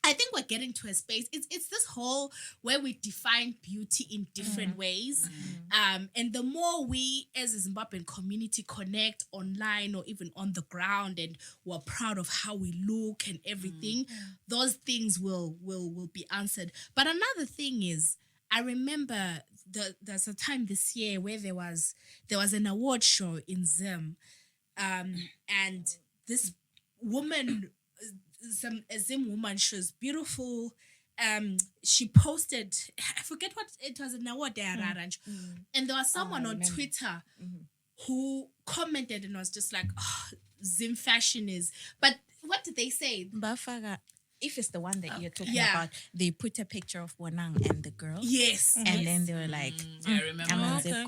S4: I think we're getting to a space. It's this whole where we define beauty in different ways. And the more we as a Zimbabwean community connect online or even on the ground and we're proud of how we look and everything, those things will be answered. But another thing is, I remember there's a time this year where there was an award show in Zim. And this woman, a Zim woman, she was beautiful. She posted, I forget what it was, an award there, and there was someone on Twitter who commented and was just like, Zim fashion is, but what did they say?
S5: If it's the one that you're talking about, they put a picture of Wanang and the girl.
S4: Yes.
S5: And then they were like,
S1: I remember.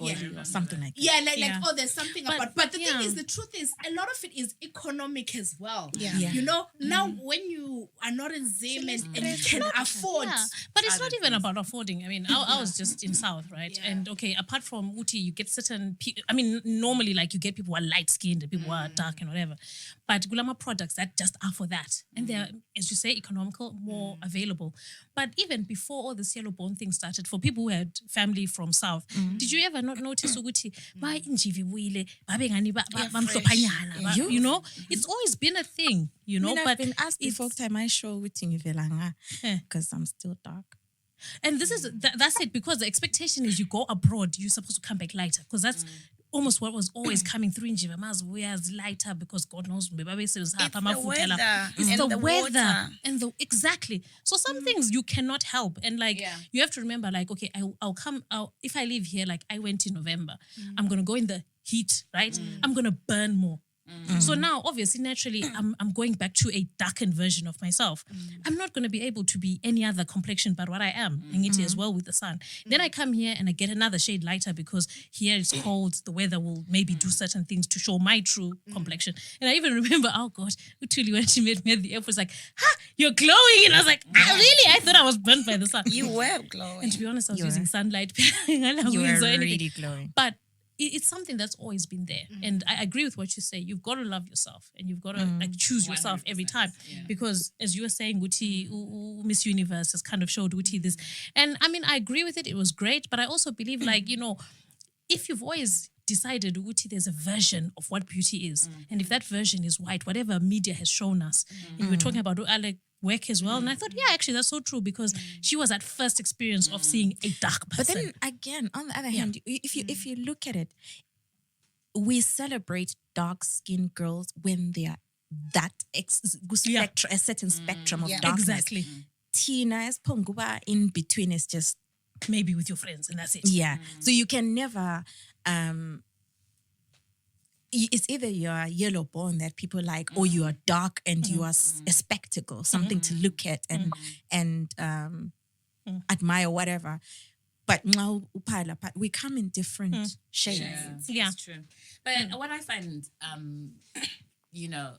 S5: Or something like that.
S4: Yeah, like there's something about. But the thing is, the truth is, a lot of it is economic as well.
S5: Yeah.
S4: You know, now when you are not in Zim and you can afford.
S2: Yeah. But it's not even about affording. I mean, I was just in South, right?
S4: Yeah.
S2: And okay, apart from Uti, you get certain people. I mean, normally, like, you get people who are light skinned, people who are dark and whatever. But Gulama products that just are for that. And they're, as you say, economical, more available. But even before all this yellow bone thing started, for people who had family from South, did you ever not notice ukuthi ba injivi buyile babe ngani bamhlophanyana you know, it's always been a thing, you know.
S5: But
S2: But
S5: I've been asked before time I show with ngivela because I'm still dark.
S2: and this is that's it, because the expectation is you go abroad, you're supposed to come back lighter, because that's almost what was always coming through in Jiva. We are lighter because God knows. It's the weather. And exactly. So some things you cannot help. And like, you have to remember, like, okay, I'll come out. If I live here, like I went in November, I'm going to go in the heat, right? I'm going to burn more. So now, obviously, naturally, I'm going back to a darkened version of myself. I'm not going to be able to be any other complexion but what I am, and it as well with the sun. Then I come here and I get another shade lighter because here it's cold. The weather will maybe do certain things to show my true complexion. And I even remember, oh God, Thuli, when she met me at the airport, was like, you're glowing. And I was like, really? I thought I was burnt by the sun.
S6: You were glowing.
S2: And to be honest, I was using sunlight. You
S5: were really glowing.
S2: But it's something that's always been there. And I agree with what you say. You've got to love yourself and you've got to like choose yourself every time. Because as you were saying, Guti, Miss Universe has kind of showed Guti this. And I mean, I agree with it. It was great. But I also believe, like, you know, if you've always decided, Guti, there's a version of what beauty is. And if that version is white, whatever media has shown us, and we were talking about Alec work as well. And I thought, yeah, actually, that's so true, because she was at first experience of seeing a dark person.
S5: But then again, on the other hand, if you look at it, we celebrate dark-skinned girls when they are that a certain spectrum of darkness.
S2: Exactly.
S5: Tina is ponguba in between is just
S2: maybe with your friends, and that's it.
S5: Yeah. So you can never it's either you're yellow born that people like, or you are dark and you are a spectacle, something to look at and admire, whatever. But now we come in different shades.
S1: Yeah, it's true. But what I find, you know,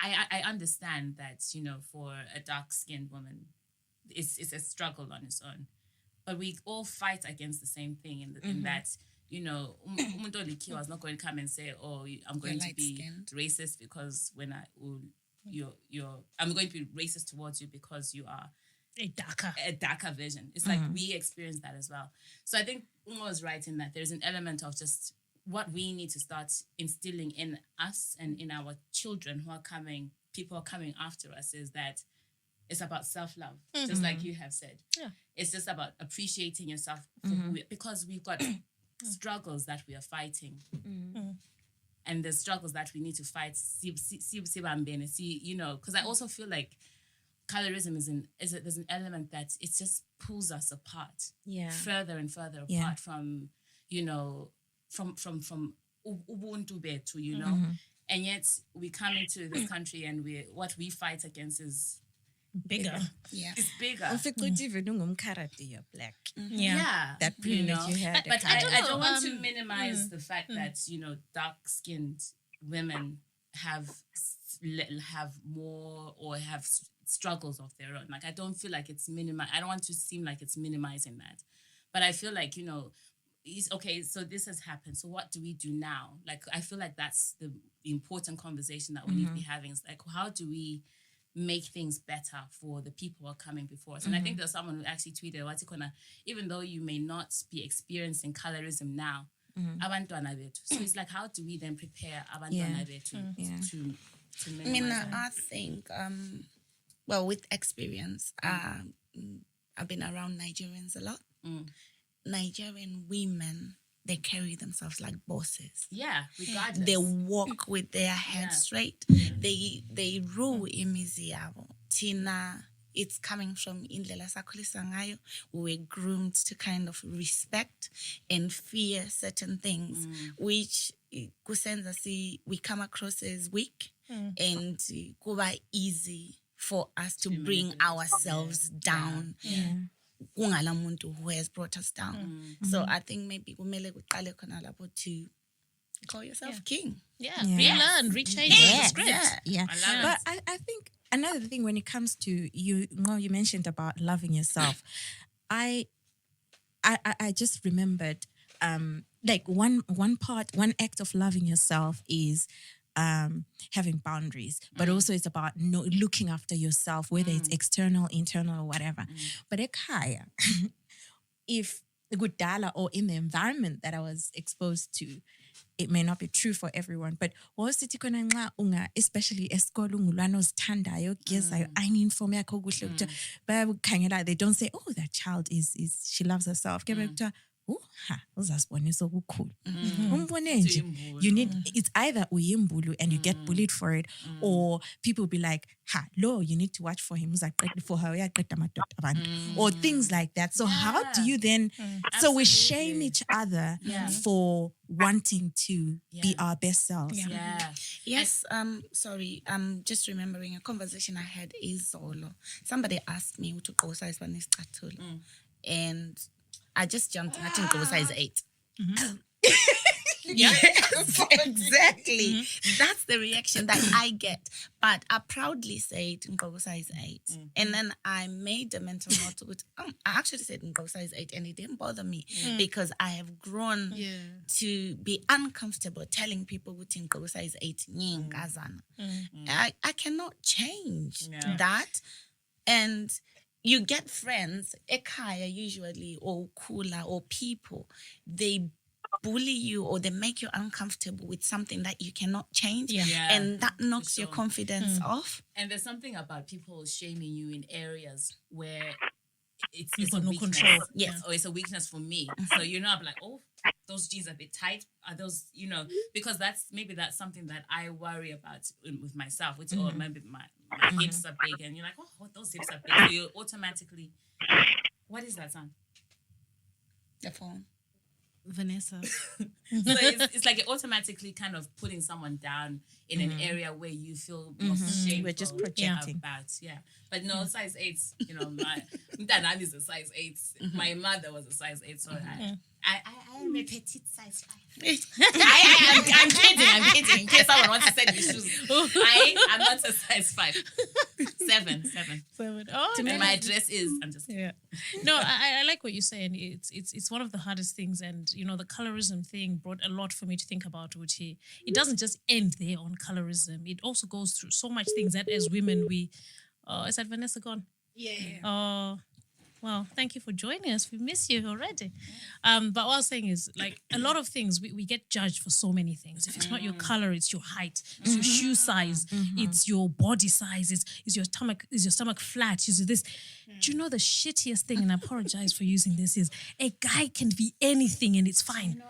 S1: I understand that, you know, for a dark-skinned woman, it's a struggle on its own. But we all fight against the same thing in that, you know, umuntu olikiwa is not going to come and say, oh, I'm going to be racist because I'm going to be racist towards you because you are a darker version. It's like we experience that as well. So I think Nqo was right in that there's an element of just what we need to start instilling in us and in our children who are coming, people are coming after us, is that it's about self-love, just like you have said. Yeah. It's just about appreciating yourself for because we've got struggles that we are fighting. And the struggles that we need to fight, you know, because I also feel like colorism there's an element that it just pulls us apart, further and further apart from, you know, from ubuntu betu, you know, and yet we come into this country and what we fight against is bigger. Yeah, it's bigger.
S5: You're black. That privilege,
S1: you know?
S5: you had.
S1: But I don't want to minimize the fact that, you know, dark-skinned women have more or have struggles of their own. Like, I don't feel like it's I don't want to seem like it's minimizing that. But I feel like, you know, okay, so this has happened. So what do we do now? Like, I feel like that's the important conversation that we need to be having. It's like, how do we make things better for the people who are coming before us? And I think there's someone who actually tweeted, even though you may not be experiencing colorism now, abantwana bethu. So it's like, how do we then prepare abantwana bethu to minimize that?
S6: I think, well, with experience, I've been around Nigerians a lot. Nigerian women, they carry themselves like bosses.
S1: Yeah, regardless.
S6: They walk with their head straight. They rule imizi yabo. Tina, it's coming from indlela sakhulisa ngayo. We were groomed to kind of respect and fear certain things, which kusenza we come across as weak and kuba easy for us to bring ourselves down. Kungala muntu who has brought us down. So I think maybe kumele kuqale khona lapho to call yourself king.
S2: Relearn, rechange the script.
S5: But I think another thing when it comes to you mentioned about loving yourself. I just remembered like one act of loving yourself is having boundaries, but also it's about looking after yourself, whether it's external, internal, or whatever. But ekhaya, if kudala or in the environment that I was exposed to, it may not be true for everyone, but especially esikolo ungulwana ozithandayo gezayo ayiniform yakho kuhle ukuthi bayakukhangela, they don't say, oh, that child is she loves herself. Uzasibonisa okukhulu. Umbone nje, you need, it's either uyimbulu and you get bullied for it, or people be like, lo, you need to watch for him, for her, or things like that. So how do you then, so we shame each other for wanting to be our best selves.
S6: Yes, sorry, I'm just remembering a conversation I had izolo. Somebody asked me to go size one is and I just jumped and go size 8. Yes, exactly. That's the reaction that I get. But I proudly said go size 8. And then I made a mental note with, I actually said go size 8 and it didn't bother me because I have grown to be uncomfortable telling people with go size 8. I cannot change that. And you get friends, ekaya usually, or cooler, or people, they bully you or they make you uncomfortable with something that you cannot change. And that knocks your confidence off.
S1: And there's something about people shaming you in areas where it's
S2: got
S1: a
S2: no
S1: weakness.
S2: control.
S1: Yes, or it's a weakness for me. So, I'm like, oh, those jeans are a bit tight. Are those, because that's something that I worry about with myself, which or maybe my hips are big and you're like, oh, those hips are big. So you automatically, what is that sound?
S6: The phone.
S4: Vanessa.
S1: So it's like you're automatically kind of putting someone down in an area where you feel more shameful.
S5: We're just projecting.
S1: About, But no, size 8, my dad is a size 8. My mother was a size 8, so I am a petite size 5. I'm kidding. In case someone wants to send me shoes. I'm not a size 5. 7.
S2: Oh,
S1: and my address is, I'm just kidding.
S2: No, I like what you're saying. It's one of the hardest things, and the colorism thing brought a lot for me to think about, which it doesn't just end there on colorism. It also goes through so much things that as women we is that Vanessa gone?
S4: Yeah.
S2: Well, thank you for joining us. We miss you already. But what I was saying is, like, a lot of things, we get judged for so many things. If it's not your color, it's your height, it's your shoe size, it's your body size, is your stomach flat, is this. Do you know the shittiest thing, and I apologize for using this, is a guy can be anything and it's fine.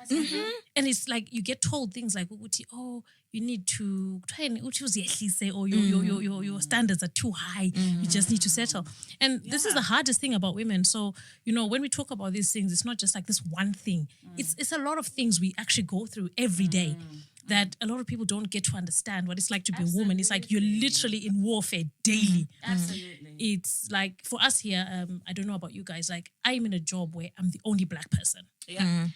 S2: And it's like you get told things like, oh, you need to try and say, or your standards are too high. You just need to settle. And this is the hardest thing about women. So, when we talk about these things, it's not just like this one thing. It's a lot of things we actually go through every day that a lot of people don't get to understand what it's like to be a woman. It's like you're literally in warfare daily.
S1: Absolutely.
S2: It's like for us here, I don't know about you guys, like I'm in a job where I'm the only black person.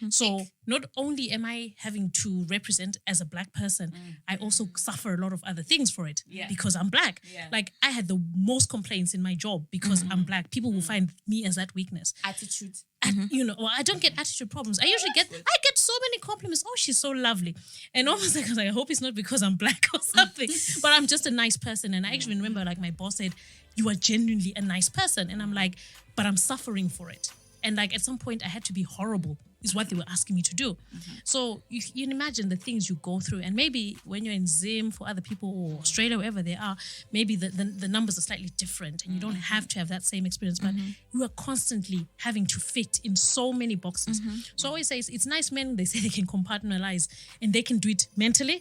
S2: So not only am I having to represent as a black person, I also suffer a lot of other things for it because I'm black. Like I had the most complaints in my job because I'm black. People will find me as that weakness.
S1: Attitude.
S2: I don't get attitude problems. I get so many compliments. Oh, she's so lovely. And almost like I hope it's not because I'm black or something, but I'm just a nice person. And I actually remember like my boss said, you are genuinely a nice person. And I'm like, but I'm suffering for it. And like at some point I had to be horrible is what they were asking me to do. So you can imagine the things you go through. And maybe when you're in Zim for other people or Australia, wherever they are, maybe the numbers are slightly different and you don't have to have that same experience, but you are constantly having to fit in so many boxes. So I always say it's nice men, they say they can compartmentalize and they can do it mentally.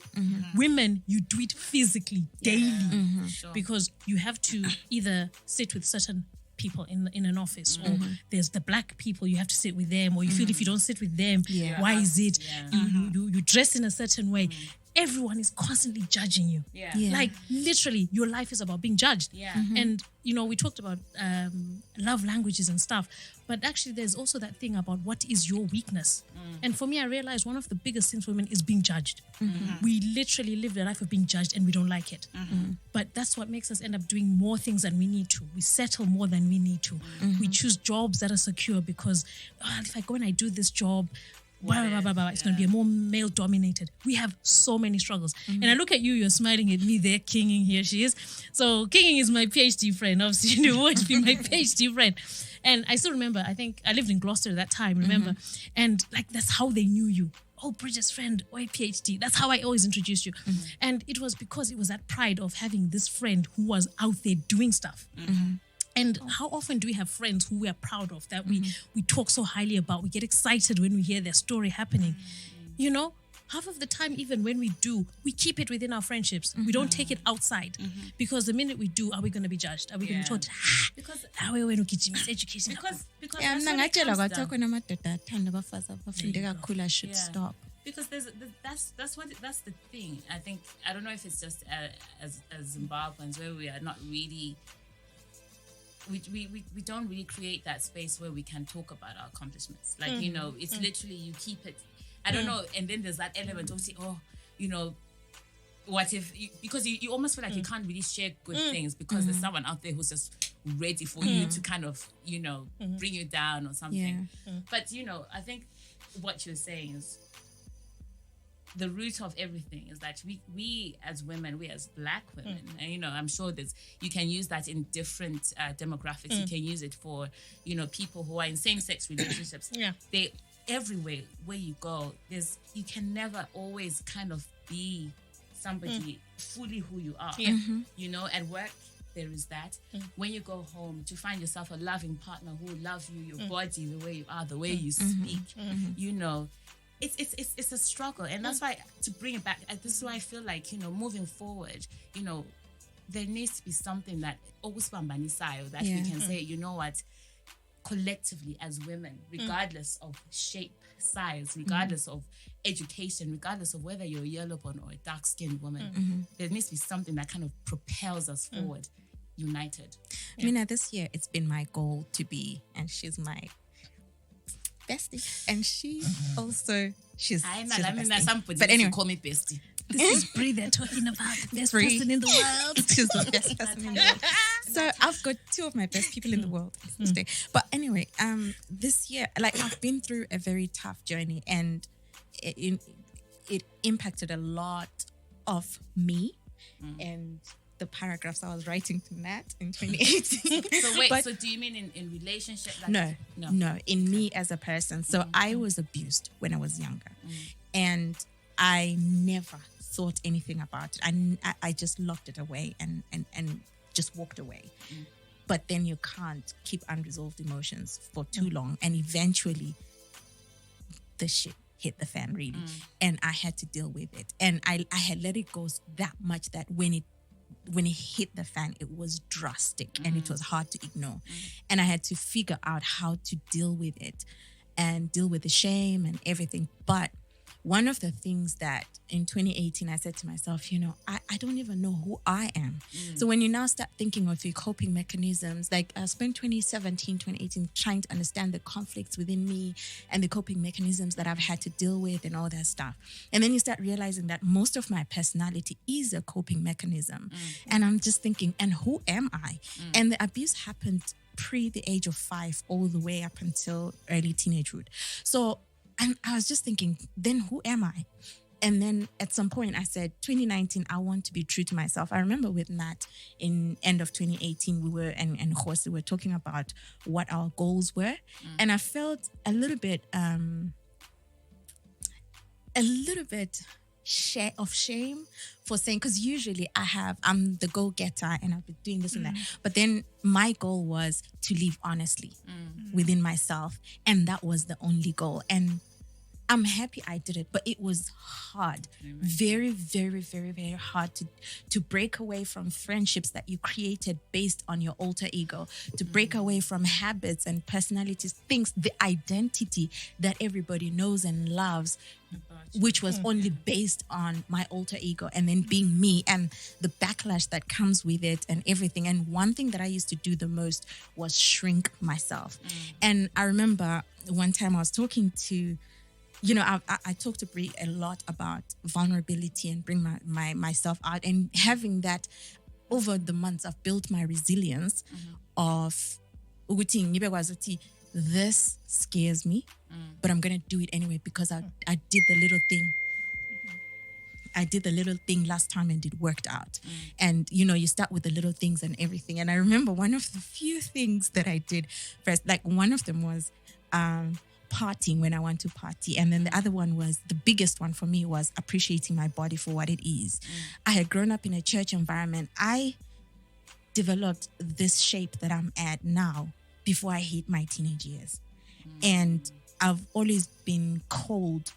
S2: Women, you do it physically, daily, because you have to either sit with certain people in an office, or there's the black people, you have to sit with them, or you feel if you don't sit with them, why is it you dress in a certain way? Everyone is constantly judging you. Like literally your life is about being judged. And we talked about love languages and stuff, but actually there's also that thing about what is your weakness. And for me, I realized one of the biggest things for women is being judged. We literally live the life of being judged and we don't like it. But that's what makes us end up doing more things than we need to. We settle more than we need to. We choose jobs that are secure because if I go and I do this job, blah, blah, blah, blah. It's going to be a more male dominated. We have so many struggles. And I look at you, you're smiling at me there, Kinging, here she is. So Kinging is my PhD friend, obviously, you would be my PhD friend. And I still remember, I think I lived in Gloucester at that time, remember? And like, that's how they knew you. Oh, Bridget's friend, or a PhD. That's how I always introduced you. And it was because it was that pride of having this friend who was out there doing stuff. And how often do we have friends who we are proud of, that we talk so highly about? We get excited when we hear their story happening. You know, half of the time, even when we do, we keep it within our friendships. We don't take it outside. Because the minute we do, are we going to be judged? Are we going to be told, because education.
S1: Because
S5: Yeah,
S1: that's
S5: mna
S1: when it
S5: ngatshela
S1: comes
S5: kwathiwa
S1: down.
S5: khona amadoda athanda abafazi abafunde kakhulu, I should stop.
S1: Because that's the thing. I don't know if it's just as Zimbabweans, where we are not really, we don't really create that space where we can talk about our accomplishments. Like, you know, it's literally, you keep it, I don't know. And then there's that element of saying, oh, you know, what if, because you almost feel like you can't really share good things because there's someone out there who's just ready for you to kind of, you know, bring you down or something. But, you know, I think what you're saying is, the root of everything is that we as women, we as Black women, and, you know, I'm sure you can use that in different demographics. You can use it for, you know, people who are in same-sex relationships. They everywhere where you go, you can never always kind of be somebody fully who you are. You know, at work there is that. When you go home, to find yourself a loving partner who will love you, your body, the way you are, the way you speak, you know. It's a struggle, and that's why, to bring it back, this is why I feel like, you know, moving forward, you know, there needs to be something that always that we can say, you know what, collectively as women, regardless of shape, size, regardless of education, regardless of whether you're a yellow-born or a dark-skinned woman, there needs to be something that kind of propels us forward, united.
S5: Mina, this year it's been my goal to be, and she's my bestie, and she also she's bestie. But anyway,
S1: call me bestie.
S2: This is Brii they're talking about, the best person in the world.
S5: She's the best person in the world. So I've got two of my best people in the world today. But anyway, this year, like, I've been through a very tough journey, and it impacted a lot of me and the paragraphs I was writing to Nat in 2018.
S1: So wait, so do you mean in relationship? Like,
S5: no, in me as a person. So I was abused when I was younger, and I never thought anything about it. I just locked it away and just walked away. But then you can't keep unresolved emotions for too long, and eventually the shit hit the fan, really. And I had to deal with it, and I had let it go that much that when it hit the fan, it was drastic and it was hard to ignore. And I had to figure out how to deal with it and deal with the shame and everything. But one of the things that in 2018, I said to myself, you know, I don't even know who I am. So when you now start thinking of your coping mechanisms, like I spent 2017, 2018 trying to understand the conflicts within me and the coping mechanisms that I've had to deal with and all that stuff. And then you start realizing that most of my personality is a coping mechanism. And I'm just thinking, and who am I? And the abuse happened pre the age of 5 all the way up until early teenagehood. So I was just thinking, then who am I? And then at some point I said, 2019, I want to be true to myself. I remember with Nat in end of 2018, we were, and Xolie, we were talking about what our goals were. And I felt a little bit of shame for saying, because usually I'm the go-getter and I've been doing this and that. But then my goal was to live honestly within myself. And that was the only goal. And I'm happy I did it, but it was hard. Very, very, very, very hard to break away from friendships that you created based on your alter ego, to break away from habits and personalities, things, the identity that everybody knows and loves, which was only based on my alter ego, and then being me and the backlash that comes with it and everything. And one thing that I used to do the most was shrink myself. And I remember one time I was talking to, you know, I talk to Brii a lot about vulnerability and bring myself out, and having that over the months, I've built my resilience of this scares me, but I'm going to do it anyway because I did the little thing. I did the little thing last time and it worked out. And, you start with the little things and everything. And I remember one of the few things that I did first, like one of them was partying when I want to party. And then the other one was, the biggest one for me was appreciating my body for what it is. I had grown up in a church environment. I developed this shape that I'm at now before I hit my teenage years. And I've always been called,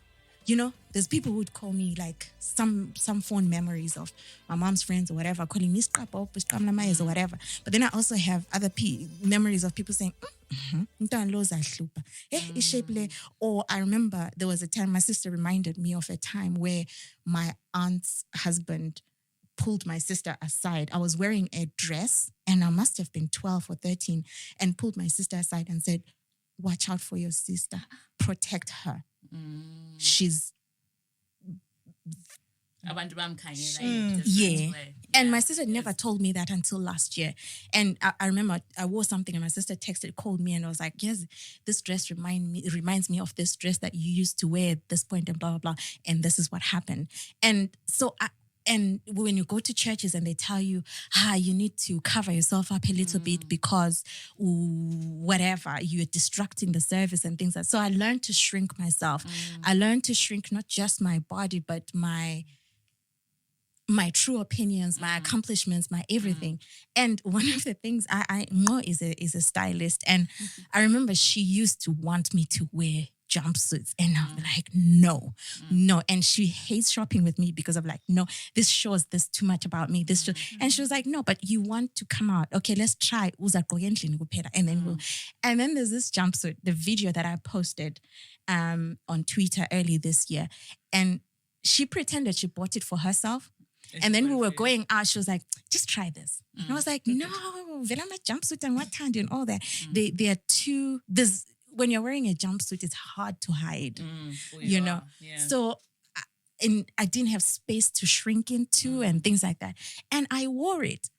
S5: there's people who would call me like some fond memories of my mom's friends or whatever, calling me or whatever. But then I also have other memories of people saying, or I remember there was a time, my sister reminded me of a time where my aunt's husband pulled my sister aside. I was wearing a dress and I must have been 12 or 13 and pulled my sister aside and said, watch out for your sister, protect her. She's yeah. And my sister never told me that until last year. And I remember I wore something and my sister called me and I was like, yes, this dress reminds me of this dress that you used to wear at this point and blah, blah, blah. And this is what happened. And so and when you go to churches and they tell you, you need to cover yourself up a little bit because whatever, you're distracting the service and things like that. So I learned to shrink myself. I learned to shrink not just my body, but my true opinions, my accomplishments, my everything. And one of the things Nqo is a stylist. And I remember she used to want me to wear jumpsuits and I'm like, no. And she hates shopping with me because of like, no, this shows this too much about me. And she was like, no, but you want to come out. Okay, let's try. And then there's this jumpsuit, the video that I posted on Twitter early this year. And she pretended she bought it for herself. And then we were going out. She was like, just try this. And I was like, no, Velama jumpsuit and what kind and all that. They are too, when you're wearing a jumpsuit, it's hard to hide, Yeah. So, and I didn't have space to shrink into and things like that. And I wore it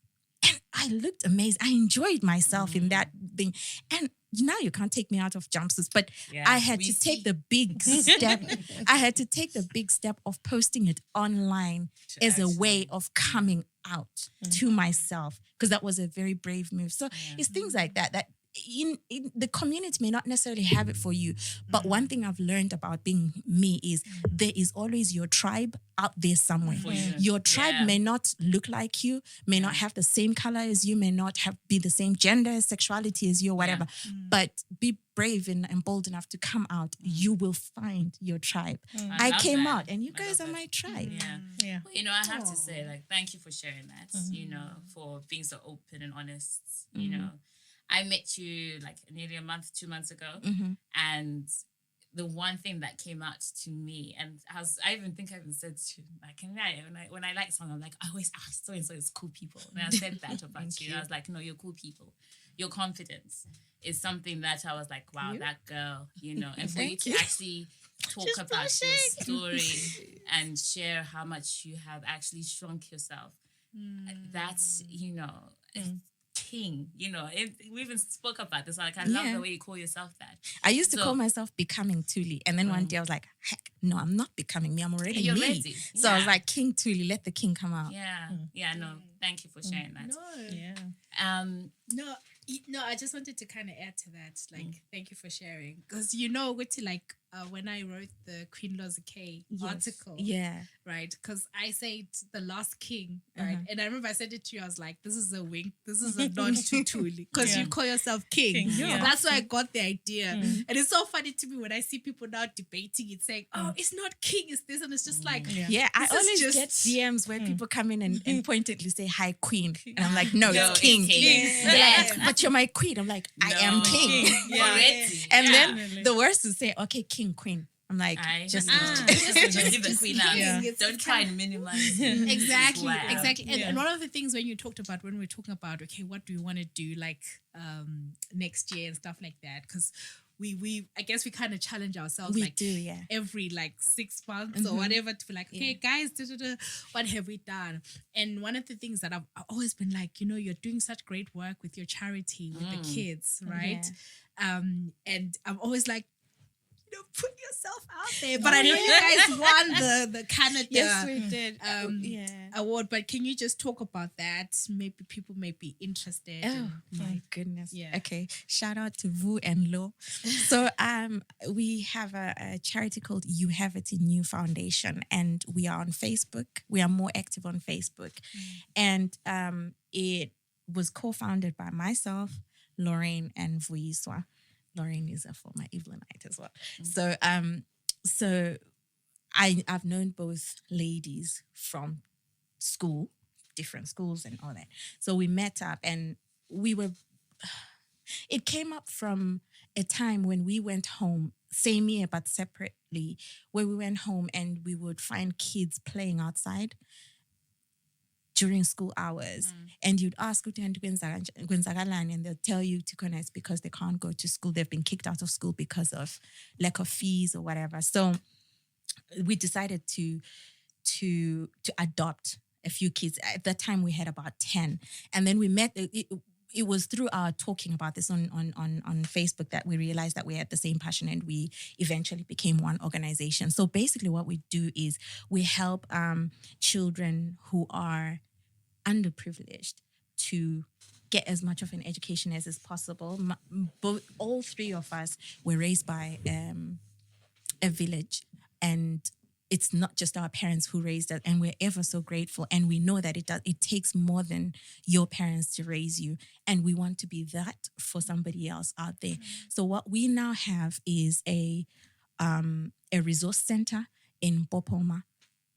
S5: and I looked amazing. I enjoyed myself in that thing. And now you can't take me out of jumpsuits, but I had to take the big step. I had to take the big step of posting it online as a way of coming out to myself, because that was a very brave move. So it's things like that in the community may not necessarily have it for you, but one thing I've learned about being me is there is always your tribe out there somewhere. Your tribe may not look like you, may not have the same color as you, may not be the same gender, sexuality as you, or whatever. But be brave and bold enough to come out. You will find your tribe. I came out, and you guys are my tribe.
S1: Well, I have to say, like, thank you for sharing that. For being so open and honest. I met you like nearly 2 months ago, and the one thing that came out to me, and I even said to like when I like someone, I'm like, I always ask so and so is cool people, and I said that about you. I was like, no, you're cool people. Your confidence is something that I was like, wow, that girl, and for you to actually talk about your story and share how much you have actually shrunk yourself. That's king, we even spoke about this. Like, I love the way you call yourself that.
S5: I used to call myself becoming Thuli, and then one day I was like, heck, no, I'm not becoming me. I'm already
S1: You're
S5: me.
S1: Ready.
S5: So I was like, King Thuli, let the king come out.
S1: No, thank you for sharing that.
S4: No, I just wanted to kind of add to that. Like, thank you for sharing, because when I wrote the Queen Lozike article, right? Because I said the last king, right? And I remember I said it to you. I was like, "This is a wink. This is a nod to Thuli, because you call yourself king." So that's where I got the idea. And it's so funny to me when I see people now debating it, saying, "Oh, it's not king, it's this," and it's just like,
S5: I always get DMs where people come in and pointedly say, "Hi, queen," and I'm like, "No, it's king." But you're my queen. I'm like, I am king. And then the worst is say, "Okay, king, queen." I'm like, just
S1: leave the queen out. Don't try and minimize it.
S4: Exactly. And one of the things when we were talking about, okay, what do we want to do like next year and stuff like that? Because we I guess we kind of challenge ourselves.
S5: We do, yeah.
S4: Every 6 months or whatever to be like, okay, guys, what have we done? And one of the things that I've always been like, you're doing such great work with your charity, with the kids, right? Yeah. And I'm always like, put yourself out there. But I know you guys won the Canada
S5: yes, we did.
S4: award. But can you just talk about that? Maybe people may be interested.
S5: Oh my goodness. Yeah. Okay. Shout out to Vu and Lo. So we have a charity called You Have It in You Foundation, and we are on Facebook. We are more active on Facebook. And it was co-founded by myself, Lorraine, and Vuiswa. Lorraine is a former Evelynite as well. So I've known both ladies from school, different schools and all that. So we met up and it came up from a time when we went home, same year but separately, where we went home and we would find kids playing outside during school hours, and you'd ask and they'll tell you to connect because they can't go to school. They've been kicked out of school because of lack of fees or whatever. So we decided to adopt a few kids. At that time we had about 10, and then we met. It was through our talking about this on Facebook that we realized that we had the same passion, and we eventually became one organization. So basically what we do is we help children who are underprivileged to get as much of an education as is possible. All three of us were raised by a village, and it's not just our parents who raised us, and we're ever so grateful. And we know that it takes more than your parents to raise you. And we want to be that for somebody else out there. So what we now have is a resource center in Bopoma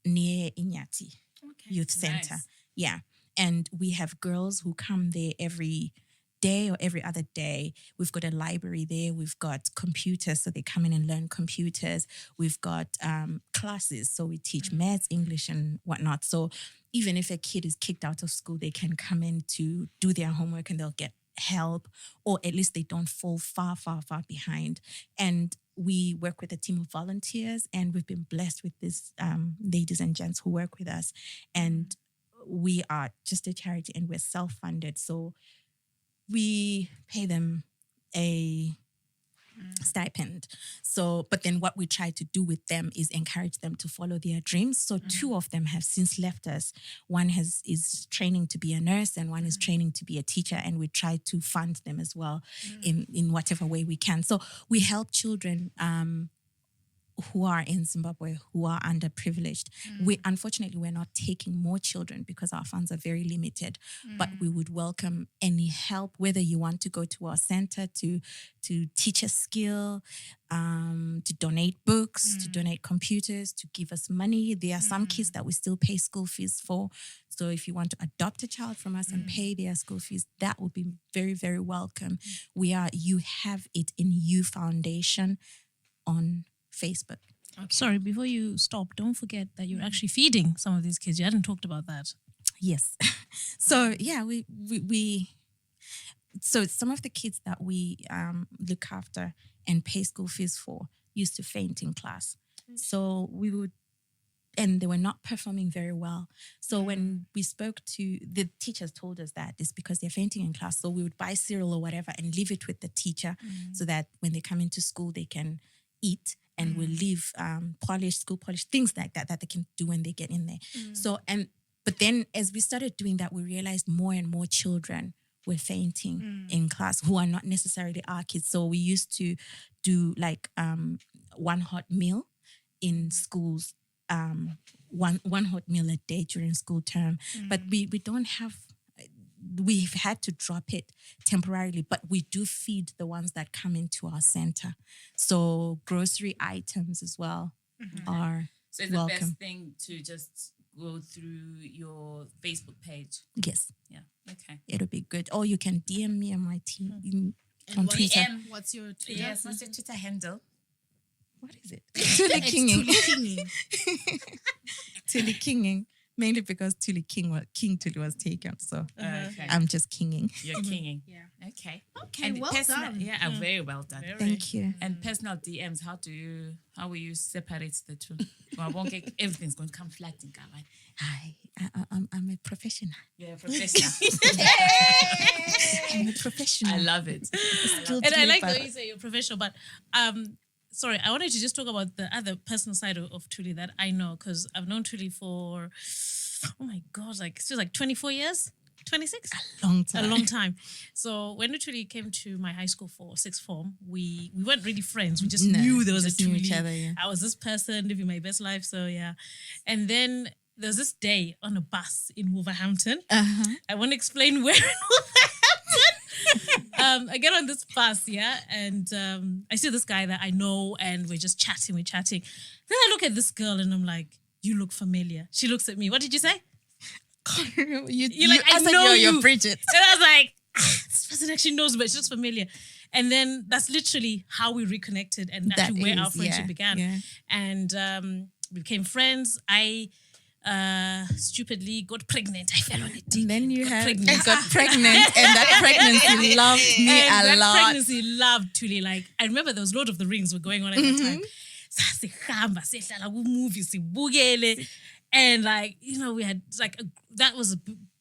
S5: near Inyati Youth Center.
S1: Nice.
S5: Yeah. And we have girls who come there every day or every other day. We've got a library there. We've got computers, so they come in and learn computers. We've got classes, so we teach maths, English, and whatnot. So even if a kid is kicked out of school, they can come in to do their homework and they'll get help, or at least they don't fall far, far, far behind. And we work with a team of volunteers, and we've been blessed with these ladies and gents who work with us. And we are just a charity and we're self-funded. So we pay them a stipend. So, but then what we try to do with them is encourage them to follow their dreams. So 2 of them have since left us. One is training to be a nurse and one is training to be a teacher, and we try to fund them as well in whatever way we can. So we help children who are in Zimbabwe, who are underprivileged. Unfortunately, we're not taking more children because our funds are very limited, but we would welcome any help, whether you want to go to our center to teach a skill, to donate books, to donate computers, to give us money. There are some kids that we still pay school fees for. So if you want to adopt a child from us and pay their school fees, that would be very, very welcome. We are You Have It in You Foundation on Facebook.
S2: Okay. Sorry, before you stop, don't forget that you're actually feeding some of these kids. You hadn't talked about that.
S5: Yes. So yeah, so some of the kids that we look after and pay school fees for used to faint in class. So and they were not performing very well. So when we spoke to, the teachers told us that it's because they're fainting in class. So we would buy cereal or whatever and leave it with the teacher so that when they come into school, they can eat. And we'll leave school polish, things like that they can do when they get in there. So, but then as we started doing that, we realized more and more children were fainting in class who are not necessarily our kids. So we used to do one hot meal in schools, one hot meal a day during school term. But we don't have, we've had to drop it temporarily, but we do feed the ones that come into our center. So grocery items as well are
S1: So it's
S5: welcome.
S1: the best thing to just go through your Facebook page.
S5: Yes.
S1: Yeah. Okay.
S5: It'll be good. Or you can DM me on my team on
S4: And
S5: Twitter.
S4: what's your Twitter?
S1: Yes. What's your Twitter handle?
S5: What is it? Thuli Kinging.
S4: It's
S5: Thuli Kinging. Mainly because King Thuli was taken. So
S1: Okay.
S5: I'm just kinging.
S1: You're kinging.
S4: Yeah.
S1: Okay.
S4: Okay, well done.
S1: Yeah, very well done.
S5: Thank you.
S1: And personal DMs, how will you separate the two? Everything's going to come flat in Kawan.
S5: Hi, I'm a professional.
S1: Yeah, professional.
S5: I'm a professional.
S1: I love it.
S2: And I like the way you say you're professional, but sorry, I wanted to just talk about the other personal side of Thuli that I know, because I've known Thuli for, oh my God, like, it feels like 24 years? 26?
S5: A long time.
S2: A long time. So when Thuli came to my high school for sixth form, we weren't really friends. We just knew there was a Thuli.
S5: Each other, yeah.
S2: I was this person living my best life, so yeah. And then there was this day on a bus in Wolverhampton. I want to explain where in Wolverhampton. I get on this bus, yeah, and I see this guy that I know, and we're just chatting. Then I look at this girl, and I'm like, "You look familiar." She looks at me. What did you say?
S5: You're like,
S2: I know
S5: you're Bridget.
S2: And I was like, this person actually knows, but she looks familiar. And then that's literally how we reconnected, and actually where our friendship began.
S5: Yeah.
S2: And we became friends. I stupidly got pregnant. I fell on a dick.
S5: And then you
S2: got
S5: got pregnant, and that pregnancy loved me
S2: and
S5: a
S2: that
S5: lot.
S2: pregnancy loved Thuli. Like, I remember there was Lord of the Rings were going on at that time. Sasihamba, sihlala ku-movies, sibukele. And like, you know, we had like, that was a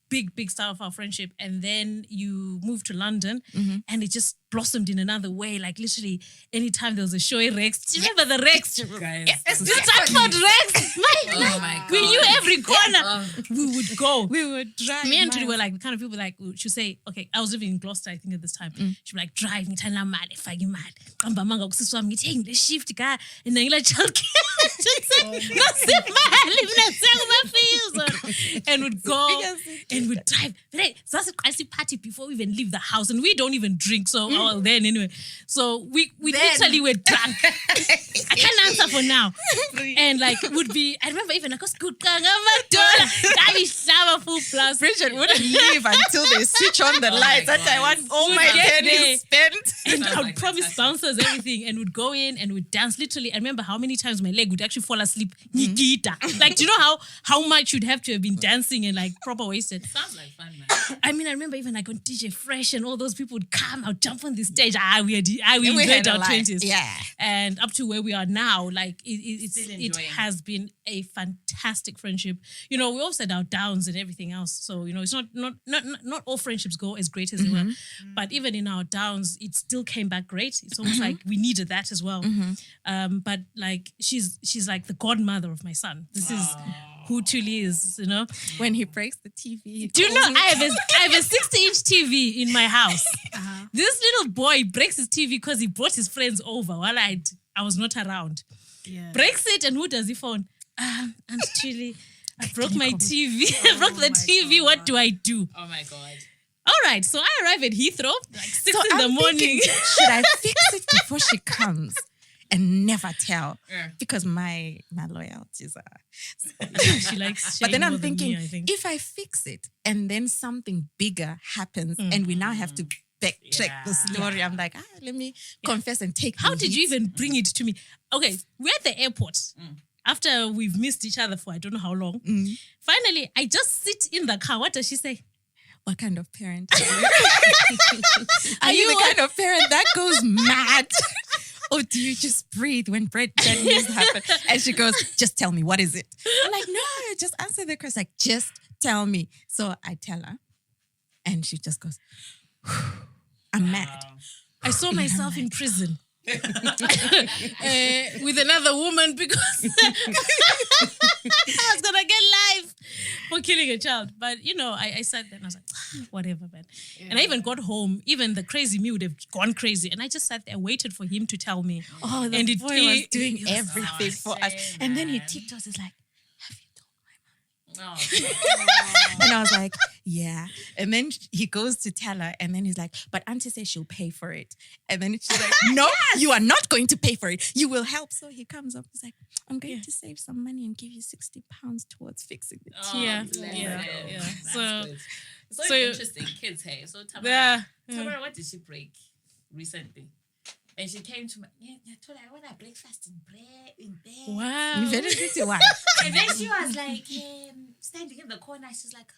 S2: big start of our friendship. And then you moved to London, and it just blossomed in another way. Like, literally, anytime there was a show, Rex. Do you remember the Rex?
S1: Guys.
S2: You talk about Rex.
S1: My God.
S2: We knew every corner. We would go.
S5: We would drive.
S2: Me and Thuli were like the kind of people like, she'd say, okay, I was living in Gloucester, I think, at this time. She'd be like, drive, ngithanda mali, fake imali. Qamba manga kusisi wami ngithi ngile shift ka and ngila childcare. Nasimali mina sengumafeels. And would go and would drive. That's a party before we even leave the house, and we don't even drink. So then anyway, so we literally were drunk. I can't answer for now. And like would be, I remember even like good full plus.
S5: Bridget wouldn't leave until they switch on the lights. That I want all my pennies spent.
S2: And I would promise bouncers everything, and would go in and would dance. Literally, I remember how many times my leg would actually fall asleep. Like, do you know how much you'd have to have been dancing and like proper wasted?
S1: Sounds like fun, man.
S2: I mean, I remember even like on DJ Fresh and all those people would come out, jump on the stage. We
S5: had
S2: enjoyed
S5: a
S2: our
S5: life.
S2: 20s.
S5: Yeah.
S2: And up to where we are now, like it
S1: enjoying.
S2: has been a fantastic friendship. You know, we also had our downs and everything else. So, you know, it's not all friendships go as great as they were. But even in our downs, it still came back great. It's almost like we needed that as well. But like she's like the godmother of my son. This is who Thuli is, you know.
S5: When he breaks the TV.
S2: Do you know I have a 60-inch TV in my house. This little boy breaks his TV because he brought his friends over while I was not around. Yeah. Breaks it, and who does he phone? Aunt Thuli, I broke my TV. I broke the TV. God. What do I do?
S1: Oh my God.
S2: All right, so I arrive at Heathrow like 6 in the morning.
S5: Thinking, should I fix it before she comes? And never tell, because my loyalties are.
S2: She likes.
S5: But then I'm
S2: than
S5: thinking,
S2: me, I think.
S5: if I fix it and then something bigger happens, and we now have to backtrack the story, I'm like, let me confess and take.
S2: How did you even bring it to me? Okay, we're at the airport. After we've missed each other for I don't know how long. Finally, I just sit in the car. What does she say?
S5: What kind of parent are you? The kind of parent that goes mad? Or do you just breathe when bad news happen? And she goes, just tell me, what is it? I'm like, no, just answer the question. Like, just tell me. So I tell her, and she just goes, I'm mad.
S2: I saw myself in prison. With another woman because I was gonna get life for killing a child. But you know, I sat there and I was like, whatever, man. Yeah. And I even got home, even the crazy me would have gone crazy. And I just sat there, waited for him to tell me.
S5: Oh, the boy was doing everything for us. And then he tiptoes, he's like, and I was like, yeah. And then he goes to tell her, and then he's like, but Auntie says she'll pay for it. And then she's like, no, you are not going to pay for it. You will help. So he comes up, he's like, I'm going to save some money and give you £60 towards fixing the TV.
S2: Yeah.
S1: So interesting. Kids, hey. So Tamara, what did she break recently? And she came to me, I told her I want a breakfast in bed.
S2: Wow.
S5: Very pretty one.
S1: And then she was like, standing in the corner, she's like,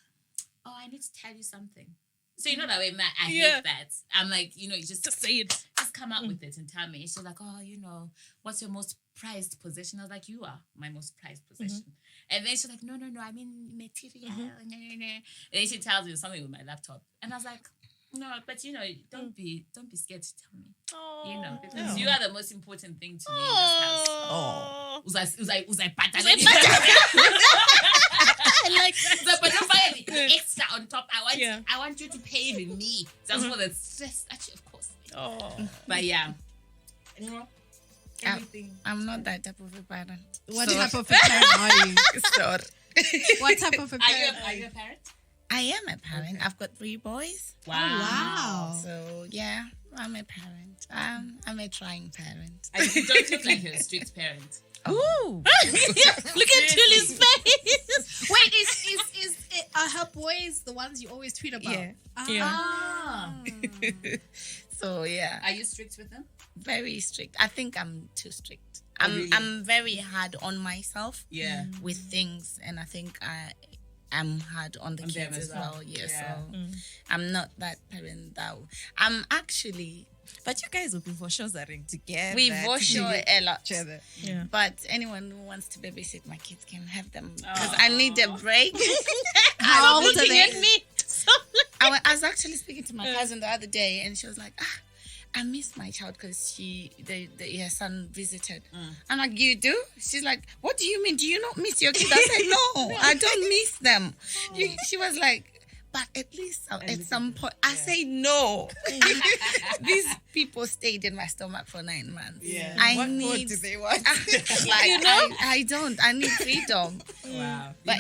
S1: oh, I need to tell you something. So you know that way, I hate that. I'm like, you just
S2: say it.
S1: Just come up with it and tell me. She's like, oh, what's your most prized possession? I was like, you are my most prized possession. And then she's like, no, I mean material. And then she tells me something with my laptop. And I was like, no, but don't be scared to tell me. Because you are the most important thing to me in this house. Oh. Uzai pata. I like that. But don't buy any extra on top. I want you to pay even me. Just for the stress. Actually, of course. Oh. But yeah.
S6: Everything. I'm not that type of a parent.
S4: What type of a parent are you?
S6: Sorry.
S4: What type of a parent?
S1: Are you a parent?
S6: I am a parent. Okay. I've got 3 boys.
S1: Wow.
S4: Oh, wow.
S6: So, yeah, I'm a parent. I'm a trying parent.
S1: You don't look like you're a strict parent.
S6: Ooh.
S2: Look at Thuli's face.
S4: Wait, are her boys the ones you always tweet about?
S6: Yeah. So, yeah.
S1: Are you strict with them?
S6: Very strict. I think I'm too strict. I'm very hard on myself with things, and I think I'm hard on the kids as well. Yeah. So I'm not that parent that I'm actually.
S5: But you guys will be for sure together.
S6: We for sure a lot.
S2: Yeah.
S6: But anyone who wants to babysit my kids can have them because I need a break.
S4: How old are they?
S6: I was actually speaking to my cousin the other day, and she was like, I miss my child because her son visited. I'm like, you do? She's like, what do you mean? Do you not miss your kids? I said, no, I don't miss them. She was like, but at least at some point, I say no. These people stayed in my stomach for 9 months.
S5: Yeah.
S6: What
S5: do they want?
S6: I don't. I need freedom.
S1: Wow.
S6: But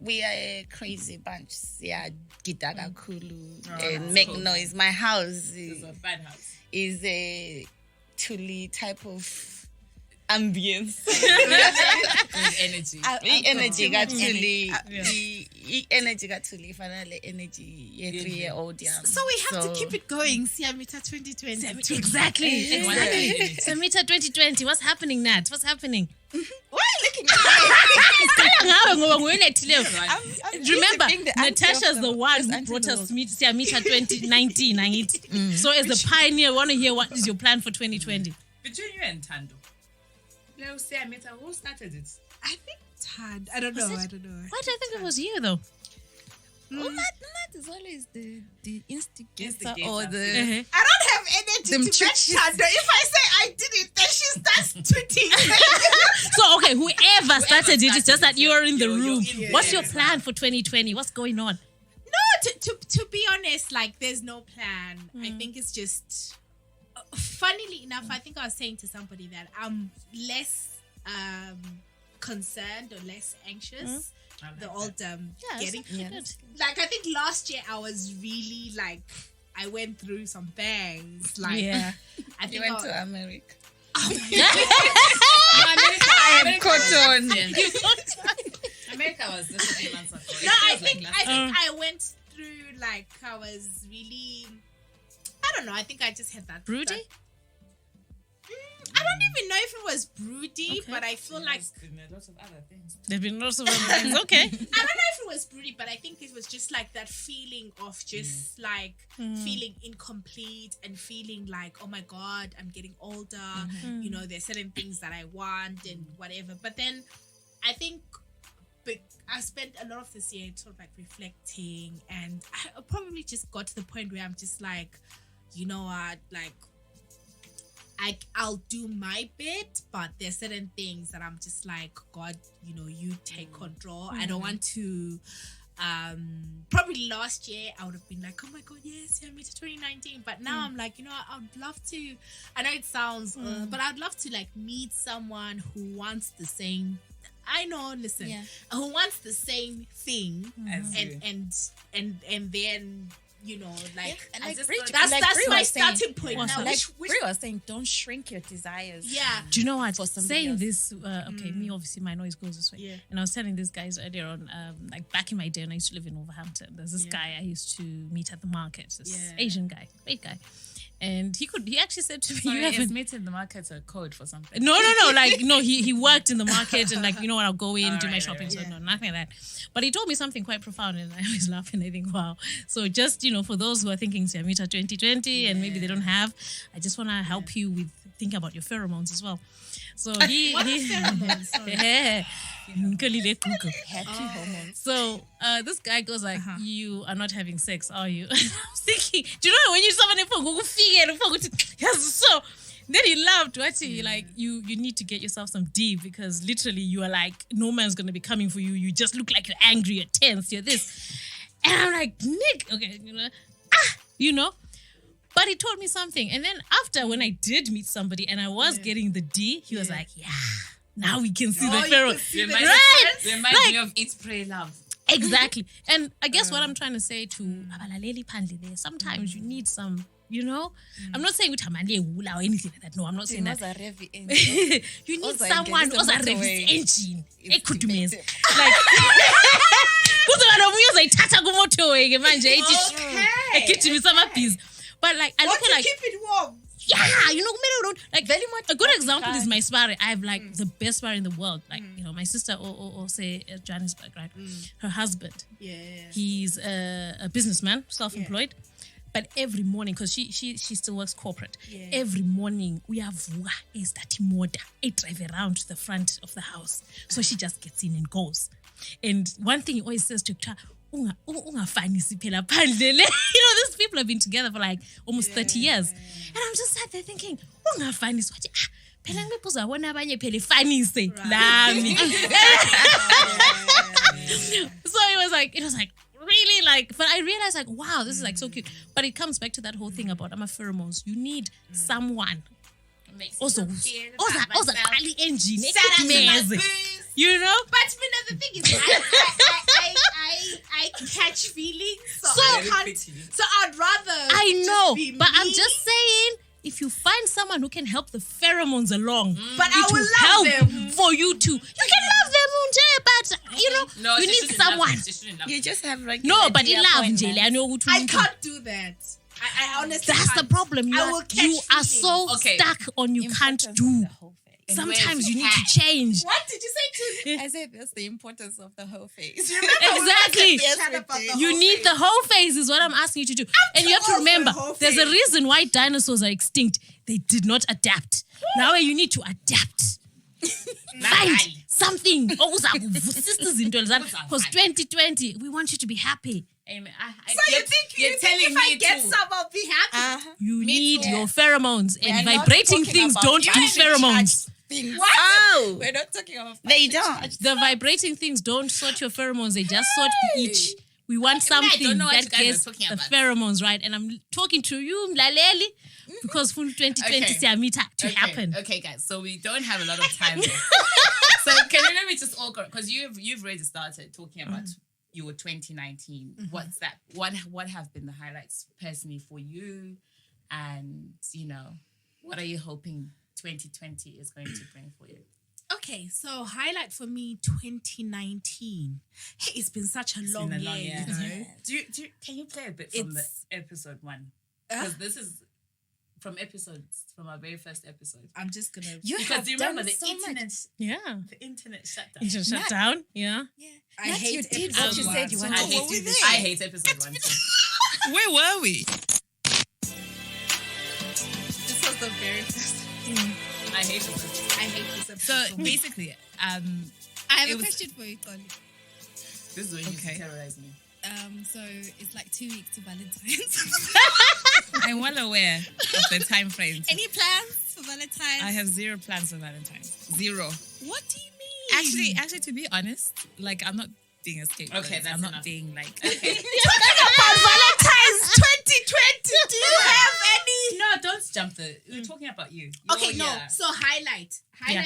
S6: we are a crazy bunch. Yeah, gitaga kulu and make noise. My house
S1: is a bad house.
S6: Is a Thuli type of ambience.
S1: Energy.
S6: Energy got Thuli. Energy got Thuli. Finally, energy. 3-year-old. Yeah.
S4: So we have to keep it going. Siamita 2020.
S2: Exactly. Siamita 2020. What's happening, Nat? What's happening?
S5: Why are you looking at me?
S2: Remember, Natasha's the one who brought us to Siamita 2019. So as the pioneer, I want to hear what is your plan for 2020?
S1: Between you and Tando. Siamita, who started it?
S4: I think Tad. I don't know.
S2: Why do I think it was you though?
S5: Well, Nat is always the instigator or the.
S4: I don't have energy to match Tando. If I say I did it, then she starts tweeting.
S2: So okay, whoever started it, it's just that you are in the room. What's your plan for 2020? What's going on?
S4: No, to be honest, like there's no plan. I think it's just. Funnily enough, I think I was saying to somebody that I'm less concerned or less anxious the older getting. Like I think last year I was really like I went through some bangs. Like I think
S6: you went to America.
S1: I
S6: am caught on.
S1: America was just a few months ago.
S4: No, I think I went through like I was really. I don't know. I think I just had that.
S2: Broody?
S4: I don't even know if it was broody, but I feel like
S1: there's been lots of other things.
S2: There've been lots of other things. Okay.
S4: I don't know if it was broody, but I think it was just like that feeling of just like feeling incomplete and feeling like, oh my God, I'm getting older. You know, there's certain things that I want and whatever. But then I think I spent a lot of this year sort of like reflecting, and I probably just got to the point where I'm just like, you know what, like I'll do my bit, but there's certain things that I'm just like, God, you know, you take control. I don't want to probably last year I would have been like, oh my God, yes, I made it 2019. But now I'm like, you know, I'd love to, I know it sounds but I'd love to like meet someone who wants the same who wants the same thing and then you know, like, that's my starting point now.
S5: Like Brii was saying, don't shrink your desires.
S4: Yeah.
S2: Do you know what? Saying this, me obviously my noise goes this way.
S4: Yeah.
S2: And I was telling these guys earlier on, like back in my day when I used to live in Wolverhampton, there's this guy I used to meet at the market, this Asian guy, great guy. And he actually said to me,
S1: Sorry,
S2: you haven't...
S1: is meet in the market a code for something?
S2: No. Like, no, he worked in the market and like, when I'll go in, do my shopping. So no, nothing like that. But he told me something quite profound and I was laughing. I think, wow. So just, for those who are thinking Siamita 2020 and maybe they don't have, I just want to help you with think about your pheromones as well. So
S4: What are pheromones? Sorry.
S5: Happy hormones.
S2: So this guy goes like, you are not having sex, are you? I was thinking, do you know when you summon so then he laughed, actually, like you need to get yourself some D because literally you are like, no man's gonna be coming for you. You just look like you're angry, you're tense, you're this. And I'm like, Nick, okay, But he told me something. And then after when I did meet somebody and I was getting the D, he was like, now we can see the pharaoh.
S1: Reminds me of Eat, Pray, Love.
S2: Exactly. And I guess what I'm trying to say to Abalaleli Pandle there, sometimes you need some, I'm not saying utamande hula or anything like that. No, I'm not saying that. You need someone who's a reverse engine. Ekhudumeza. Like but like I look at like
S4: keep it warm.
S2: Yeah, like a good example is my spare. I have like the best spare in the world. Like my sister or say Johannesburg, right? Her husband.
S4: Yeah.
S2: He's a businessman, self-employed. But every morning, because she still works corporate, every morning we have a starting motor, a drive around to the front of the house. So she just gets in and goes. And one thing he always says to her, these people have been together for like almost 30 years. And I'm just sat there thinking, so it was like really like, but I realized like, wow, this is like so cute. But it comes back to that whole thing about pheromones. You need someone also kali engine,
S4: But the thing is, I catch feelings, so I'd rather.
S2: I know,
S4: just be
S2: but
S4: me.
S2: I'm just saying, if you find someone who can help the pheromones along,
S4: But I will love
S2: help
S4: them.
S2: for you too. You can love them, but
S1: No,
S2: you
S1: she
S2: need
S1: shouldn't love
S2: someone.
S1: them. She shouldn't love
S6: You
S1: them.
S6: just have like
S2: No, but you love Njeli. I know who to.
S4: I can't do that. I honestly
S2: That's
S4: can't.
S2: the problem. You
S4: I
S2: are,
S4: will catch
S2: you are so
S1: Okay.
S2: stuck on you can't do. Sometimes you need to change.
S4: What did you say to me?
S5: I said that's the importance of the whole phase.
S2: Exactly.
S4: Chat about the
S2: You
S4: whole
S2: need
S4: thing.
S2: the whole phase is what I'm asking you to do. And you have to
S4: old for
S2: remember,
S4: the whole
S2: there's a
S4: phase.
S2: reason why dinosaurs are extinct. They did not adapt. Now you need to adapt. Find something. Because 2020, we want you to be happy.
S1: Amen.
S4: So you think
S1: telling
S4: if I
S1: me
S4: get
S1: too.
S4: some, I'll be happy?
S2: You need
S1: too.
S2: your pheromones.
S5: We are
S2: And
S5: not
S2: vibrating
S5: talking
S2: things
S5: about
S2: don't do pheromones.
S5: What?
S6: Oh,
S5: We're not talking about
S6: they don't.
S2: The vibrating things don't sort your pheromones. They just sort the itch. We want
S1: don't
S2: something
S1: know what
S2: that
S1: you guys
S2: gets
S1: are talking
S2: the
S1: about.
S2: pheromones right. And I'm talking to you, Mlaleli, because full 2020
S1: Okay.
S2: Siamita to happen.
S1: Okay, guys. So we don't have a lot of time. Left. So can you let me just all go because you've already started talking about your 2019. What's that? What have been the highlights personally for you? And what are you hoping 2020 is going to bring for you?
S4: Okay, so highlight for me 2019. Hey, it's been such a long year, you know.
S1: Can you play a bit from the episode 1? Because this is from our very first episode.
S4: I'm just gonna.
S1: Because you remember the internet?
S2: Yeah.
S1: The internet shut down.
S2: You should shut down. Yeah.
S4: I hate
S5: you did
S4: episode
S5: what you
S4: one.
S5: said you
S4: So
S5: wanted
S1: I
S5: to
S1: hate
S5: do.
S1: it.
S5: There.
S1: I hate episode 1 too.
S5: Where were we?
S4: This was the very first.
S1: I hate it.
S4: I hate this episode.
S7: So
S4: so much.
S7: basically,
S8: I have
S7: It
S8: a
S7: was-
S8: question for you, Colin.
S1: This is when you
S7: Okay.
S1: terrorize me.
S8: So it's like 2 weeks to Valentine's.
S7: I'm well aware of the time frames.
S8: Any plans for Valentine's?
S7: I have 0 plans for Valentine's. 0.
S8: What do you mean?
S7: Actually, to be honest, like I'm not being a scapegoat.
S1: Okay, that's
S7: I'm not
S1: enough.
S7: being like.
S1: Okay.
S4: Valentine's 2020. Do you have any?
S1: No, don't jump the. We're talking about you.
S4: Okay, no.
S1: Yeah.
S4: So highlight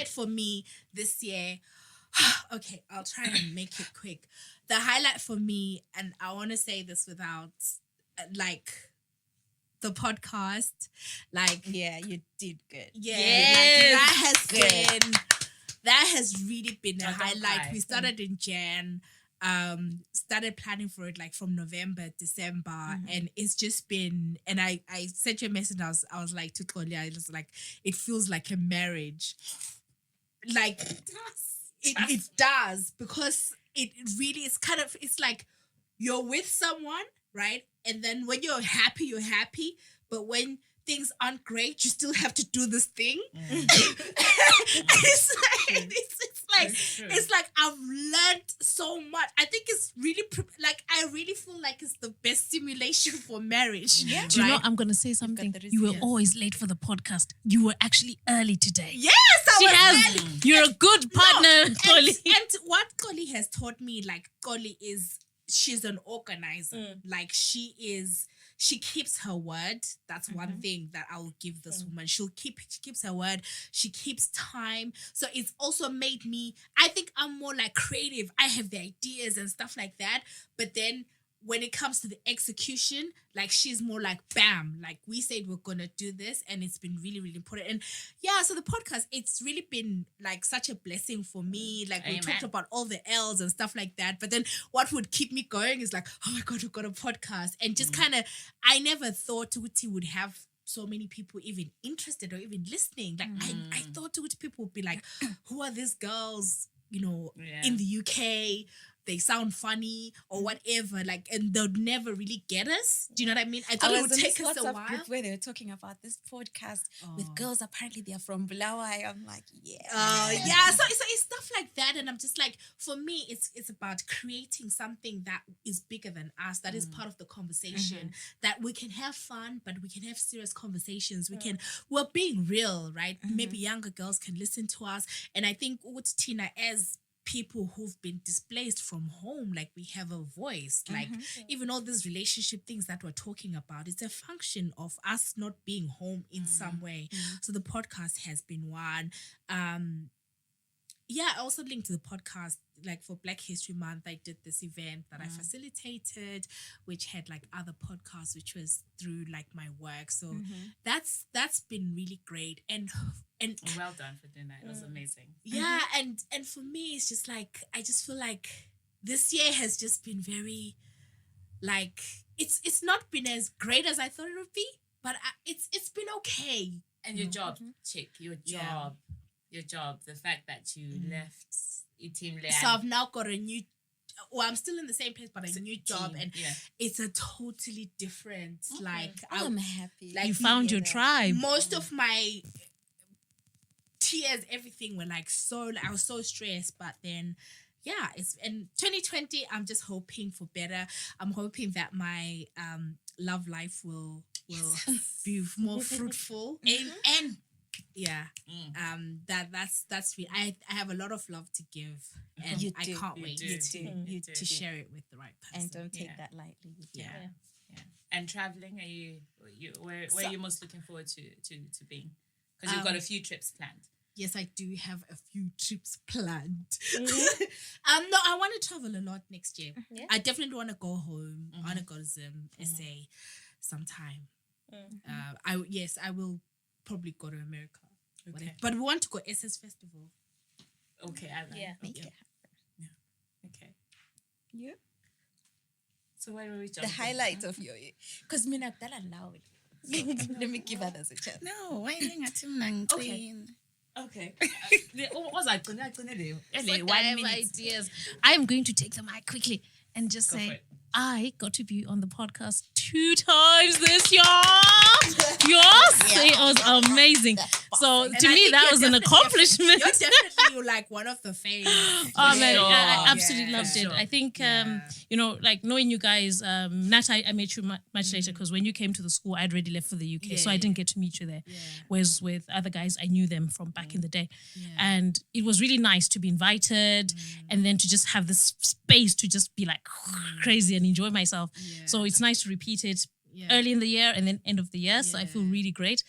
S4: for me this year. Okay, I'll try and make it quick. The highlight for me, and I want to say this without the podcast,
S5: Yeah, you did good.
S2: Yes.
S4: that has really been a
S1: Oh, don't
S4: highlight.
S1: cry.
S4: We started in Jan. started planning for it like from November, December, and it's just been. And I sent you a message. I was like to Thuli, I was like, it feels like a marriage. Like it does, because it really is kind of, it's like you're with someone, right? And then when you're happy, but when things aren't great, you still have to do this thing. It's like I've learned so much. I think it's really I really feel like it's the best simulation for marriage.
S2: Yeah. Do you know, I'm going to say something. You were always late for the podcast. You were actually early today.
S4: Yes, I was early.
S2: You're a good partner, Thuli.
S4: And what Thuli has taught me, like, Thuli is, she's an organizer. Like, she keeps her word. That's one thing that I will give this woman. She keeps her word. She keeps time. So it's also made me, I think I'm more like creative. I have the ideas and stuff like that. But then when it comes to the execution, like, she's more like, bam, like, we said we're going to do this, and it's been really, really important. And yeah, so the podcast, it's really been like such a blessing for me. Like, we talked about all the L's and stuff like that. But then what would keep me going is like, oh my God, we've got a podcast. And just kind of, I never thought Tuguti would have so many people even interested or even listening. Like, I thought Tuguti people would be like, who are these girls, you know, in the UK? They sound funny or whatever, like, and they'll never really get us. Do you know what I mean? I thought it would take us a while.
S5: Group where they were talking about this podcast with girls. Apparently, they're from Bulawayo. I'm like, yeah.
S4: So it's stuff like that, and I'm just like, for me, it's about creating something that is bigger than us. That is part of the conversation. That we can have fun, but we can have serious conversations. We're being real, right? Maybe younger girls can listen to us, and I think with Tina as people who've been displaced from home, like, we have a voice, like, even all these relationship things that we're talking about, it's a function of us not being home in some way. So the podcast has been one. I also linked to the podcast, like, for Black History Month, I did this event that I facilitated, which had like other podcasts, which was through like my work. So that's been really great. And
S1: well done for doing that. It was amazing.
S4: Yeah, and for me, it's just like, I just feel like this year has just been very, like, it's not been as great as I thought it would be, but it's been okay.
S1: And your job, chick, your job, the fact that you left your team there.
S4: So I've now got a new, well, I'm still in the same place, but a new job, and it's a totally different, like,
S5: I'm happy.
S4: Like,
S2: you found your tribe.
S4: Most of my tears, everything were like, so, like, I was so stressed, but then it's in 2020, I'm just hoping for better. I'm hoping that my love life will be more fruitful, and that's real. I have a lot of love to give, and I can't wait to share it with the right person.
S5: And don't take that lightly.
S1: Yeah. And traveling, where are you most looking forward to being? Because you've got a few trips planned.
S4: Yes, I do have a few trips planned. No, I want to travel a lot next year. I definitely want to go home. I want to go to Zim, SA sometime. I will probably go to America. Okay. But we want to go SS Festival.
S1: Okay,
S5: Make it happen.
S1: Okay.
S5: Yeah.
S1: So where were we jumping?
S5: The highlight of your year. Because me not that loud. Let me give others a chance.
S6: No, why not?
S1: Okay. What was I going to do?
S2: Ideas. I'm going to take the mic quickly and just say, I got to be on the podcast 2 times this year. Yes, it was amazing. So to me, that was an accomplishment.
S4: You're definitely like one of the faves.
S2: Oh man, I absolutely loved it. I think like knowing you guys, Nat, I met you much later because when you came to the school, I'd already left for the UK, so I didn't get to meet you there. Whereas with other guys, I knew them from back in the day, and it was really nice to be invited, and then to just have this space to just be like crazy and enjoy myself. So it's nice to repeat it early in the year and then end of the year. So I feel really great.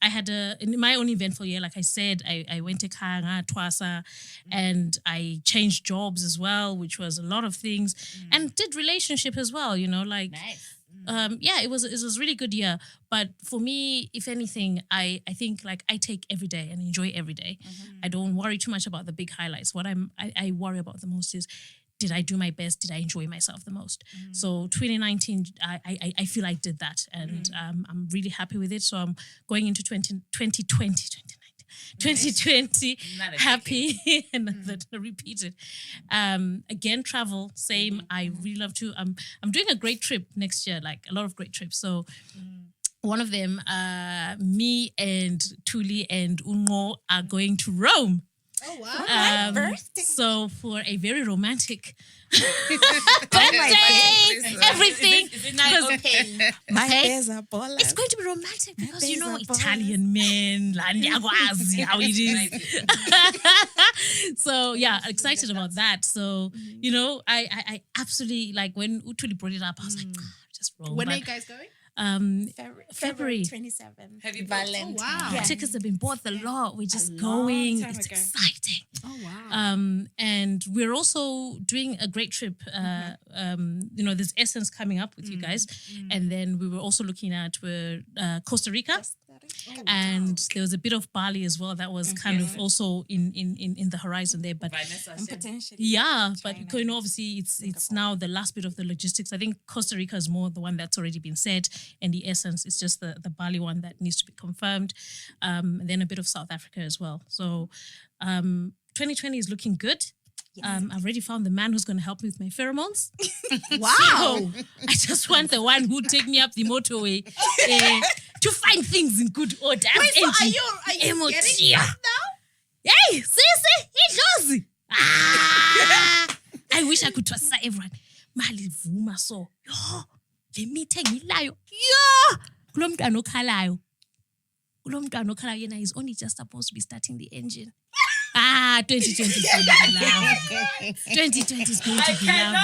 S2: I had in my own eventful year, like I said, I went to Kanga, Twasa, and I changed jobs as well, which was a lot of things, and did relationship as well, like,
S1: nice.
S2: It was really good year. But for me, if anything, I think like I take every day and enjoy every day. I don't worry too much about the big highlights. What I worry about the most is did I do my best? Did I enjoy myself the most? So 2019, I feel I did that, and I'm really happy with it. So I'm going into 2020 happy and that repeated. Again, travel, same. I really love to. I'm doing a great trip next year, like a lot of great trips. So one of them, me and Thuli Nqo are going to Rome.
S4: Oh wow!
S2: So for a very romantic birthday, everything.
S1: Is it not okay?
S2: It's going to be romantic because Italian men, how it is. So yeah, excited about that. So I absolutely like when Thuli brought it up. I was like, just roll.
S4: When are you guys going?
S2: February
S5: 27th.
S1: Have you
S6: Valentine?
S4: Wow.
S2: Yeah. Tickets have been bought a lot. We're just going. It's exciting.
S4: Oh wow.
S2: And we're also doing a great trip. There's Essence coming up with you guys, and then we were also looking at Costa Rica. And there was a bit of Bali as well that was kind of also in the horizon there, but
S1: Vanessa
S5: And
S1: said,
S5: potentially.
S2: yeah, but
S5: China,
S2: obviously it's now the last bit of the logistics. I think Costa Rica is more the one that's already been said, and the Essence is just the Bali one that needs to be confirmed. And then a bit of South Africa as well. So 2020 is looking good.
S5: Yes.
S2: I've already found the man who's going to help me with my pheromones.
S4: Wow.
S2: So I just want the one who'll take me up the motorway to find things in good order.
S4: Wait, so are you getting that now?
S2: Hey, see, it I wish I could trust everyone. Mali vuma so. Yo, le meeting ilayo. Yo, kulomntwana okhalayo. Kulomntwana okhalayo yena is only just supposed to be starting the engine. 2020 is going to be love. 2020 is going to be love.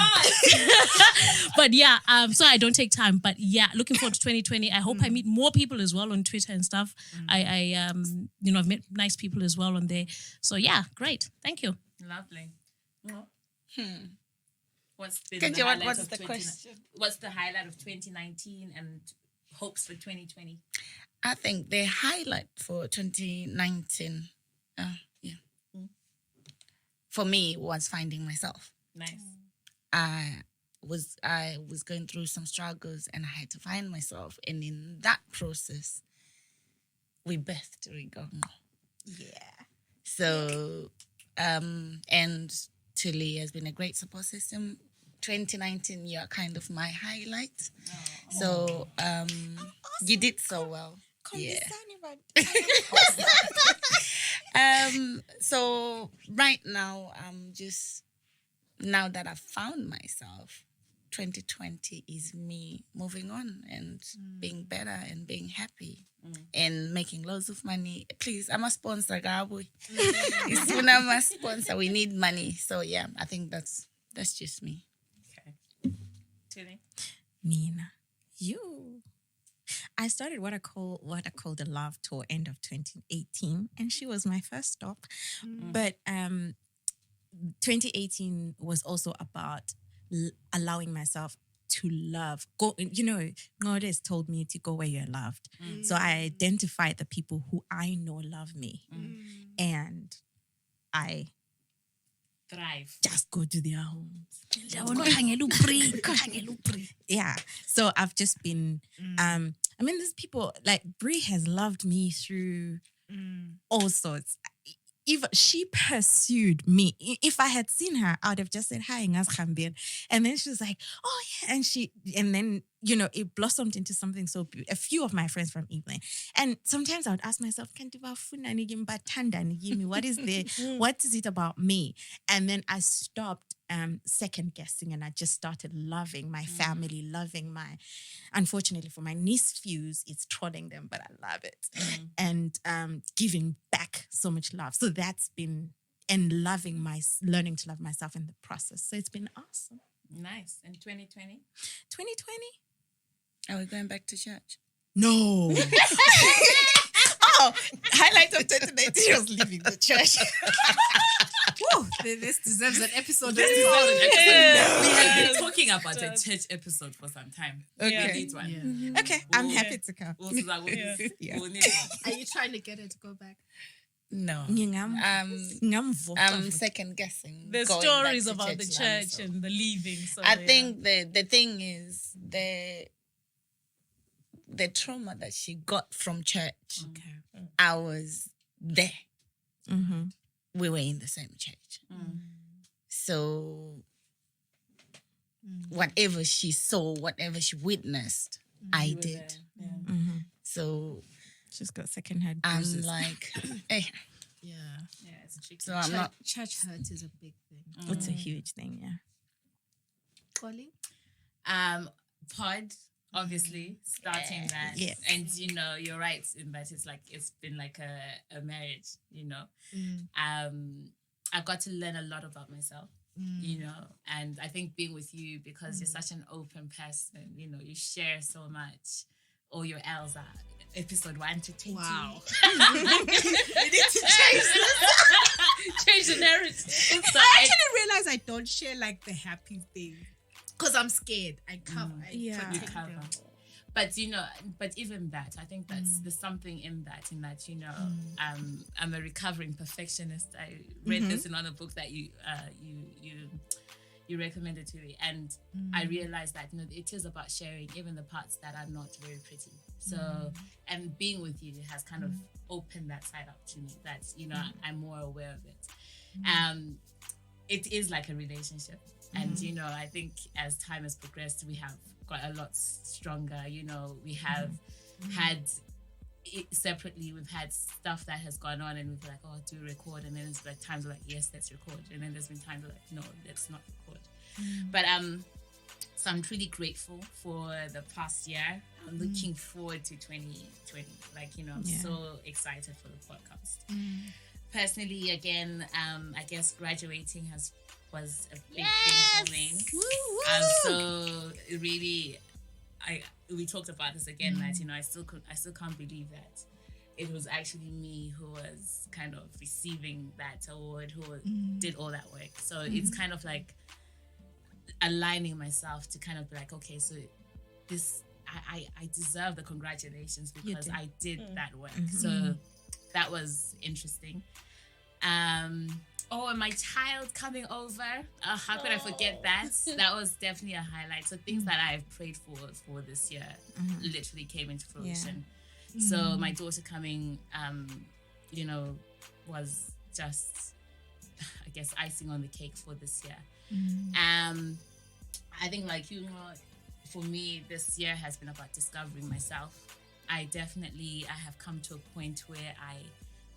S2: But yeah, so I don't take time. But yeah, looking forward to 2020. I hope I meet more people as well on Twitter and stuff. I've met nice people as well on there. So yeah, great. Thank you.
S1: Lovely. What's
S6: the question?
S1: What's the highlight of 2019 and hopes for 2020?
S6: I think the highlight for 2019, for me was finding myself.
S1: Nice.
S6: I was going through some struggles and I had to find myself, and in that process, we birthed Nqo.
S5: Yeah.
S6: So, and Thuli has been a great support system. 2019, you're kind of my highlight. So, you did so well. Yeah. So right now, now that I've found myself, 2020 is me moving on and being better and being happy and making loads of money. Please, I'm a sponsor, Gabu. As soon as I'm a sponsor, we need money. So yeah, I think that's just me.
S1: Okay. Thuli?
S5: Mina, you. I started what I call the love tour end of 2018, and she was my first stop. But 2018 was also about allowing myself to love. Go, God has told me to go where you're loved. So I identified the people who I know love me, and I
S1: thrive.
S5: Just go to their homes. Yeah. So I've just been, there's people like Brii has loved me through all sorts. Even she pursued me. If I had seen her, I would have just said, "Hi, Ngaz." And then she was like, "Oh yeah," and then it blossomed into something so beautiful. A few of my friends from England, and sometimes I would ask myself, what is what is it about me? And then I stopped second guessing, and I just started loving my family, loving unfortunately for my nephews, it's trolling them, but I love it. And giving back so much love. So that's been, and learning to love myself in the process. So it's been awesome.
S1: Nice. And 2020?
S5: 2020?
S6: Are we going back to church?
S5: No. Highlight of 2019 was leaving the church.
S4: Whoa, this deserves an episode.
S1: We have been talking about a church episode for some time.
S5: Okay.
S1: We need one.
S5: Yeah. Okay, I'm happy to come.
S1: We'll need one.
S4: Are you trying to get her to go back?
S6: No.
S5: Ngingamvoca
S6: I'm
S5: futhi.
S6: second guessing.
S2: The
S6: going
S2: stories
S6: back to
S2: about the
S6: now,
S2: church
S6: so.
S2: and the leaving. So
S6: I think the thing is the trauma that she got from church.
S2: Okay.
S6: I was there.
S5: Mm-hmm.
S6: We were in the same church. So whatever she saw, whatever she witnessed, I did.
S5: Mm-hmm.
S6: So
S5: She's got secondhand
S6: I'm
S5: bruises.
S6: like, hey.
S4: Yeah.
S1: Yeah, it's a tricky.
S6: So I'm not.
S4: Church hurt is a big thing.
S5: It's a huge thing, yeah.
S4: Colin?
S1: Pod, obviously, starting that.
S5: Yes.
S1: And, you know, you're right in that it's been like a marriage, you know. I've got to learn a lot about myself, you know, and I think being with you, because you're such an open person, you know, you share so much. All your L's are episode 1 to 20.
S4: Wow.
S1: We need to change the narrative. So
S4: I actually realize I don't share like the happy thing because I'm scared. I cover.
S1: you cover. But you know, but even that, I think there's something in that, you know, I'm a recovering perfectionist. I read this in another book that you recommended to me, and I realized that, you know, it is about sharing even the parts that are not very pretty. So, and being with you has kind of opened that side up to me, that, you know, I'm more aware of it. It is like a relationship. And, you know, I think as time has progressed, we have got a lot stronger. You know, we have had it separately, we've had stuff that has gone on, and we've been like, oh, do record. And then it's like times we're like, yes, let's record. And then there's been times we're like, no, let's not record. But so I'm truly grateful for the past year. I'm looking forward to 2020. Like, you know, I'm so excited for the podcast. Personally, again, I guess graduating was a big thing for me. So really, we talked about this again, that, you know, I still can't believe that it was actually me who was kind of receiving that award, who did all that work. So it's kind of like aligning myself to kind of be like, okay, so this, I deserve the congratulations because I did that work. So that was interesting. And my child coming over. How could I forget that? That was definitely a highlight. So things that I've prayed for this year literally came into fruition. So my daughter coming, you know, was just, I guess, icing on the cake for this year. I think, like, you know, for me, this year has been about discovering myself. I have come to a point where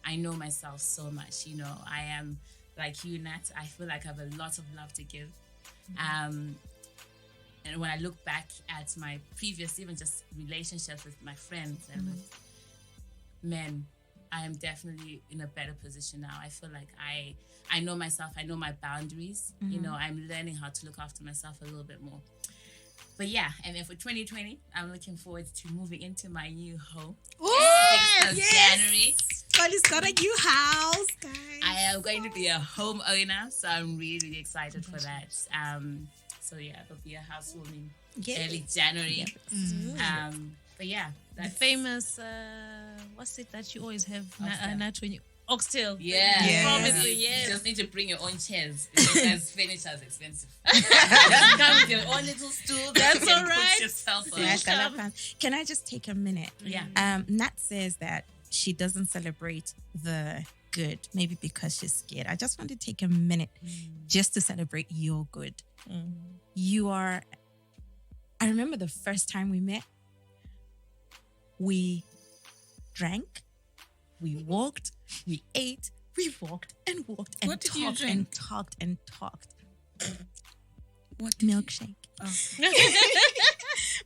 S1: I know myself so much. You know, I am like you, Nat. I feel like I have a lot of love to give. And when I look back at my previous, even just relationships with my friends and with men, I am definitely in a better position now. I feel like I know myself. I know my boundaries. You know, I'm learning how to look after myself a little bit more. But yeah, and then for 2020, I'm looking forward to moving into my new home.
S4: Oh,
S1: 6th of January.
S4: Scotty's got a new house, guys.
S1: I am going to be a homeowner, so I'm really, really excited for that. So yeah, there'll be a housewarming early January. But yeah,
S2: the famous, what's it that you always have, Nat, when you oxtail?
S1: Yeah.
S2: Promise you,
S1: You just need to bring your own chairs because furniture is expensive. Come with your own little stool.
S2: That's all
S1: Put
S2: right.
S1: yourself on.
S5: Can I just take a minute?
S1: Yeah.
S5: Nat says that she doesn't celebrate the good, maybe because she's scared. I just want to take a minute just to celebrate your good. You are, I remember the first time we met, we drank, we walked, we ate, we walked and walked and
S6: What did you
S5: talked
S6: drink?
S5: and talked and talked.
S6: What
S5: Milkshake.
S6: Oh.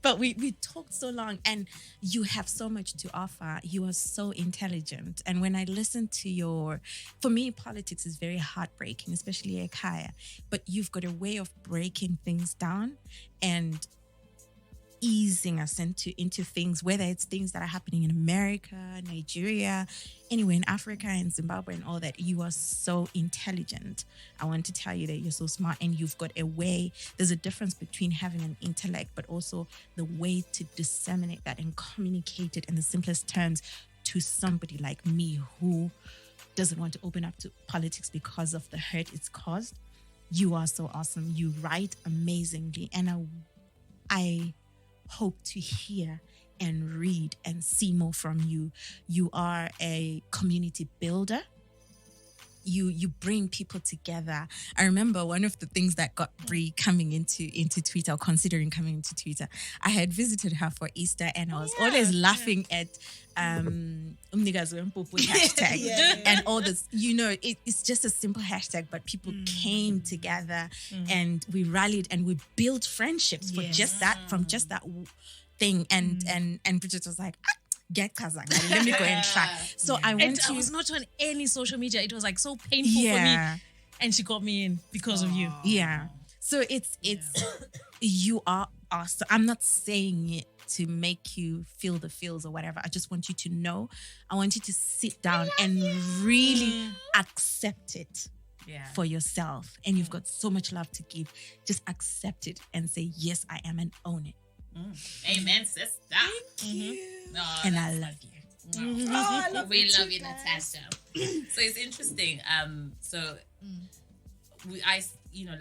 S5: But we talked so long, and you have so much to offer. You are so intelligent. And when I listen to for me, politics is very heartbreaking, especially Ekaya. But you've got a way of breaking things down and easing us into things, whether it's things that are happening in America, Nigeria, anywhere in Africa and Zimbabwe and all that. You are so intelligent. I want to tell you that you're so smart, and you've got a way. There's a difference between having an intellect, but also the way to disseminate that and communicate it in the simplest terms to somebody like me who doesn't want to open up to politics because of the hurt it's caused. You are so awesome. You write amazingly. And I hope to hear and read and see more from you. You are a community builder. You bring people together. I remember one of the things that got Brii coming into Twitter, or considering coming into Twitter. I had visited her for Easter, and I was always laughing at hashtag and all this. It's just a simple hashtag, but people came together and we rallied and we built friendships for just that, from just that thing. And Bridget was like, get Kazanga, let me go and try. So I was not on any social media. It was like so painful for me. And she got me in because of you. Yeah. So it's you are awesome. I'm not saying it to make you feel the feels or whatever. I just want you to know. I want you to sit down and really accept it for yourself. And you've got so much love to give. Just accept it and say, yes, I am, and own it.
S1: Amen, sister.
S5: Thank you. And I love you.
S1: We love you, Natasha. So it's interesting.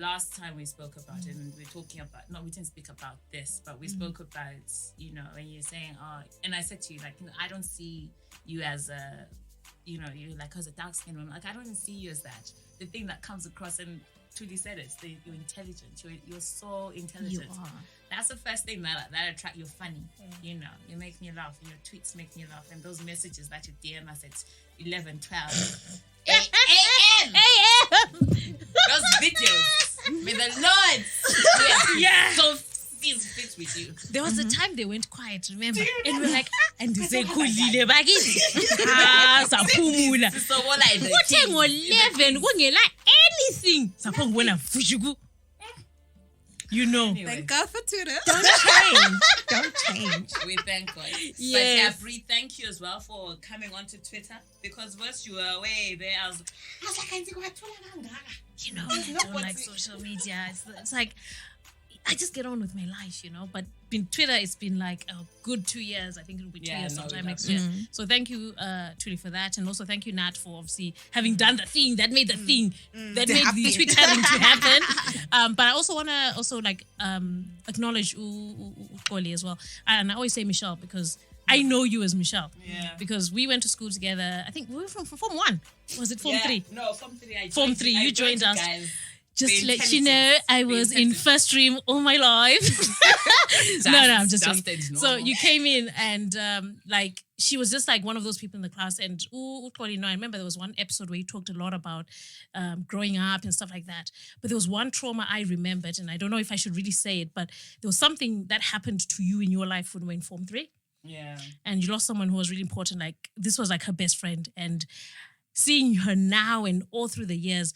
S1: Last time we spoke about it, and we're talking about, we didn't speak about this, but we spoke about, when you're saying, and I said to you, like, I don't see you as a, you like, as a dark skinned woman. Like, I don't even see you as that. The thing that comes across, and Thuli said it, you're intelligent. You're so intelligent. You are. That's the first thing that attracts. You're funny. You make me laugh. And your tweets make me laugh. And those messages that you DM us at 11, 12 a.m. Those videos. May the Lord so fit with you.
S2: There was a time they went quiet, remember? And we're like, and they say, kulile bagini. Sapumula.
S1: So what I do?
S2: What 11? Kungela anything. Sapongwena fushugu.
S1: Anyway.
S8: Thank God for Twitter.
S5: Don't change.
S1: We thank God.
S2: Yes.
S1: But Brii, thank you as well for coming onto Twitter, because once you were away there, I was like, I
S2: don't like social media. It's like, I just get on with my life, But Twitter, it's been like a good 2 years. I think it'll be 2 years sometime next year. So thank you, Thuli, for that. And also thank you, Nat, for obviously having done the thing that made the thing that made the Twitter thing to happen. But I also want to acknowledge Xolie as well. And I always say Michelle because I know you as Michelle. Yeah. Because we went to school together. I think we were from Form 1. Was it Form 3?
S1: No, Form 3.
S2: Form 3. You joined us.
S1: Guys.
S2: Just to let you know, I was in first stream all my life. No, I'm just joking. So you came in and she was just like one of those people in the class. And Xolie, I remember there was one episode where you talked a lot about growing up and stuff like that. But there was one trauma I remembered, and I don't know if I should really say it, but there was something that happened to you in your life when you were in Form 3.
S1: Yeah.
S2: And you lost someone who was really important. Like, this was like her best friend. And seeing her now and all through the years,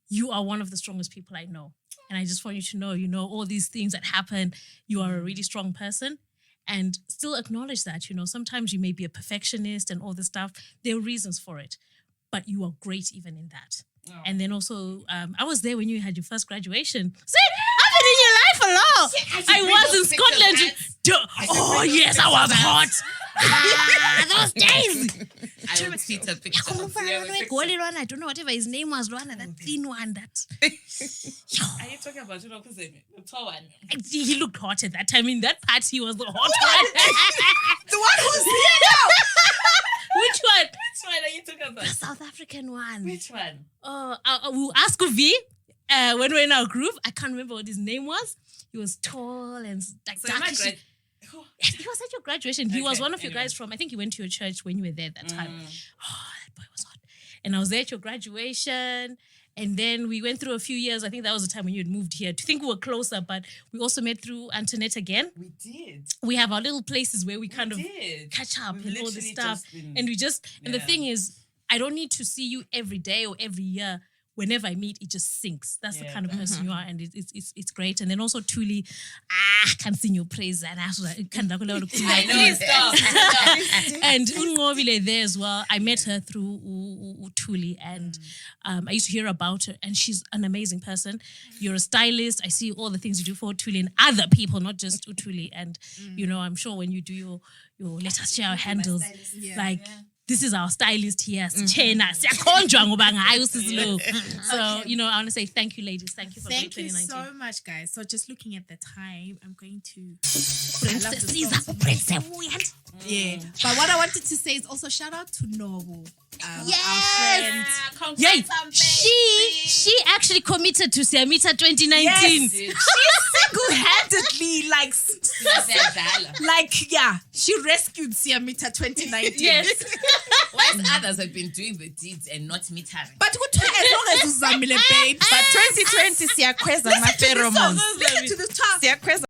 S2: you are one of the strongest people I know. And I just want you to know, all these things that happen, you are a really strong person. And still acknowledge that, sometimes you may be a perfectionist and all this stuff. There are reasons for it. But you are great even in that. Oh. And then also, I was there when you had your first graduation. See, I've been in your life a lot. I was in Scotland. Yes, I was hot. Those days.
S1: I will tweet a picture.
S2: I don't know, whatever his name was, that thin one.
S1: Are you talking about the tall one?
S2: He looked hot at that time. In that party, he was the hot one.
S5: The one who's here now.
S2: Which one?
S1: Which one are you talking about?
S2: The South African one.
S1: Which one?
S2: We'll ask V when we're in our group. I can't remember what his name was. He was tall and like darkish. He was at your graduation. He was one of your guys from, I think he went to your church when you were there at that time. Oh, that boy was hot. And I was there at your graduation. And then we went through a few years. I think that was the time when you had moved here. To think we were closer, but we also met through Antoinette again.
S1: We did.
S2: We have our little places where we kind of catch up and all this stuff. And the thing is, I don't need to see you every day or every year. Whenever I meet, it just sinks. That's the kind of person you are, and it's great. And then also Thuli, I can sing your praise, and I know
S1: stuff.
S2: And Nqo there as well. I met her through Thuli, and I used to hear about her, and she's an amazing person. You're a stylist. I see all the things you do for Thuli and other people, not just Thuli. And I'm sure when you do your let us share our handles, this is our stylist here, Chena. So, you know, I want to say thank you, ladies. Thank you for
S4: Thank you
S2: 2019.
S4: so much, guys. So just looking at the time, I'm going to... Yeah. But what I wanted to say is also shout out to Nobu. Our friend.
S2: Yay. She actually committed to Siamita 2019.
S5: Yes. She single-handedly,
S4: She rescued Siamita 2019.
S2: Yes.
S1: Whilst others have been doing the deeds and not meeting.
S4: But as long as Uzamile, babe.
S5: But 2020, siyakweza ma pheromones.
S4: Listen to the talk.
S5: Siyakweza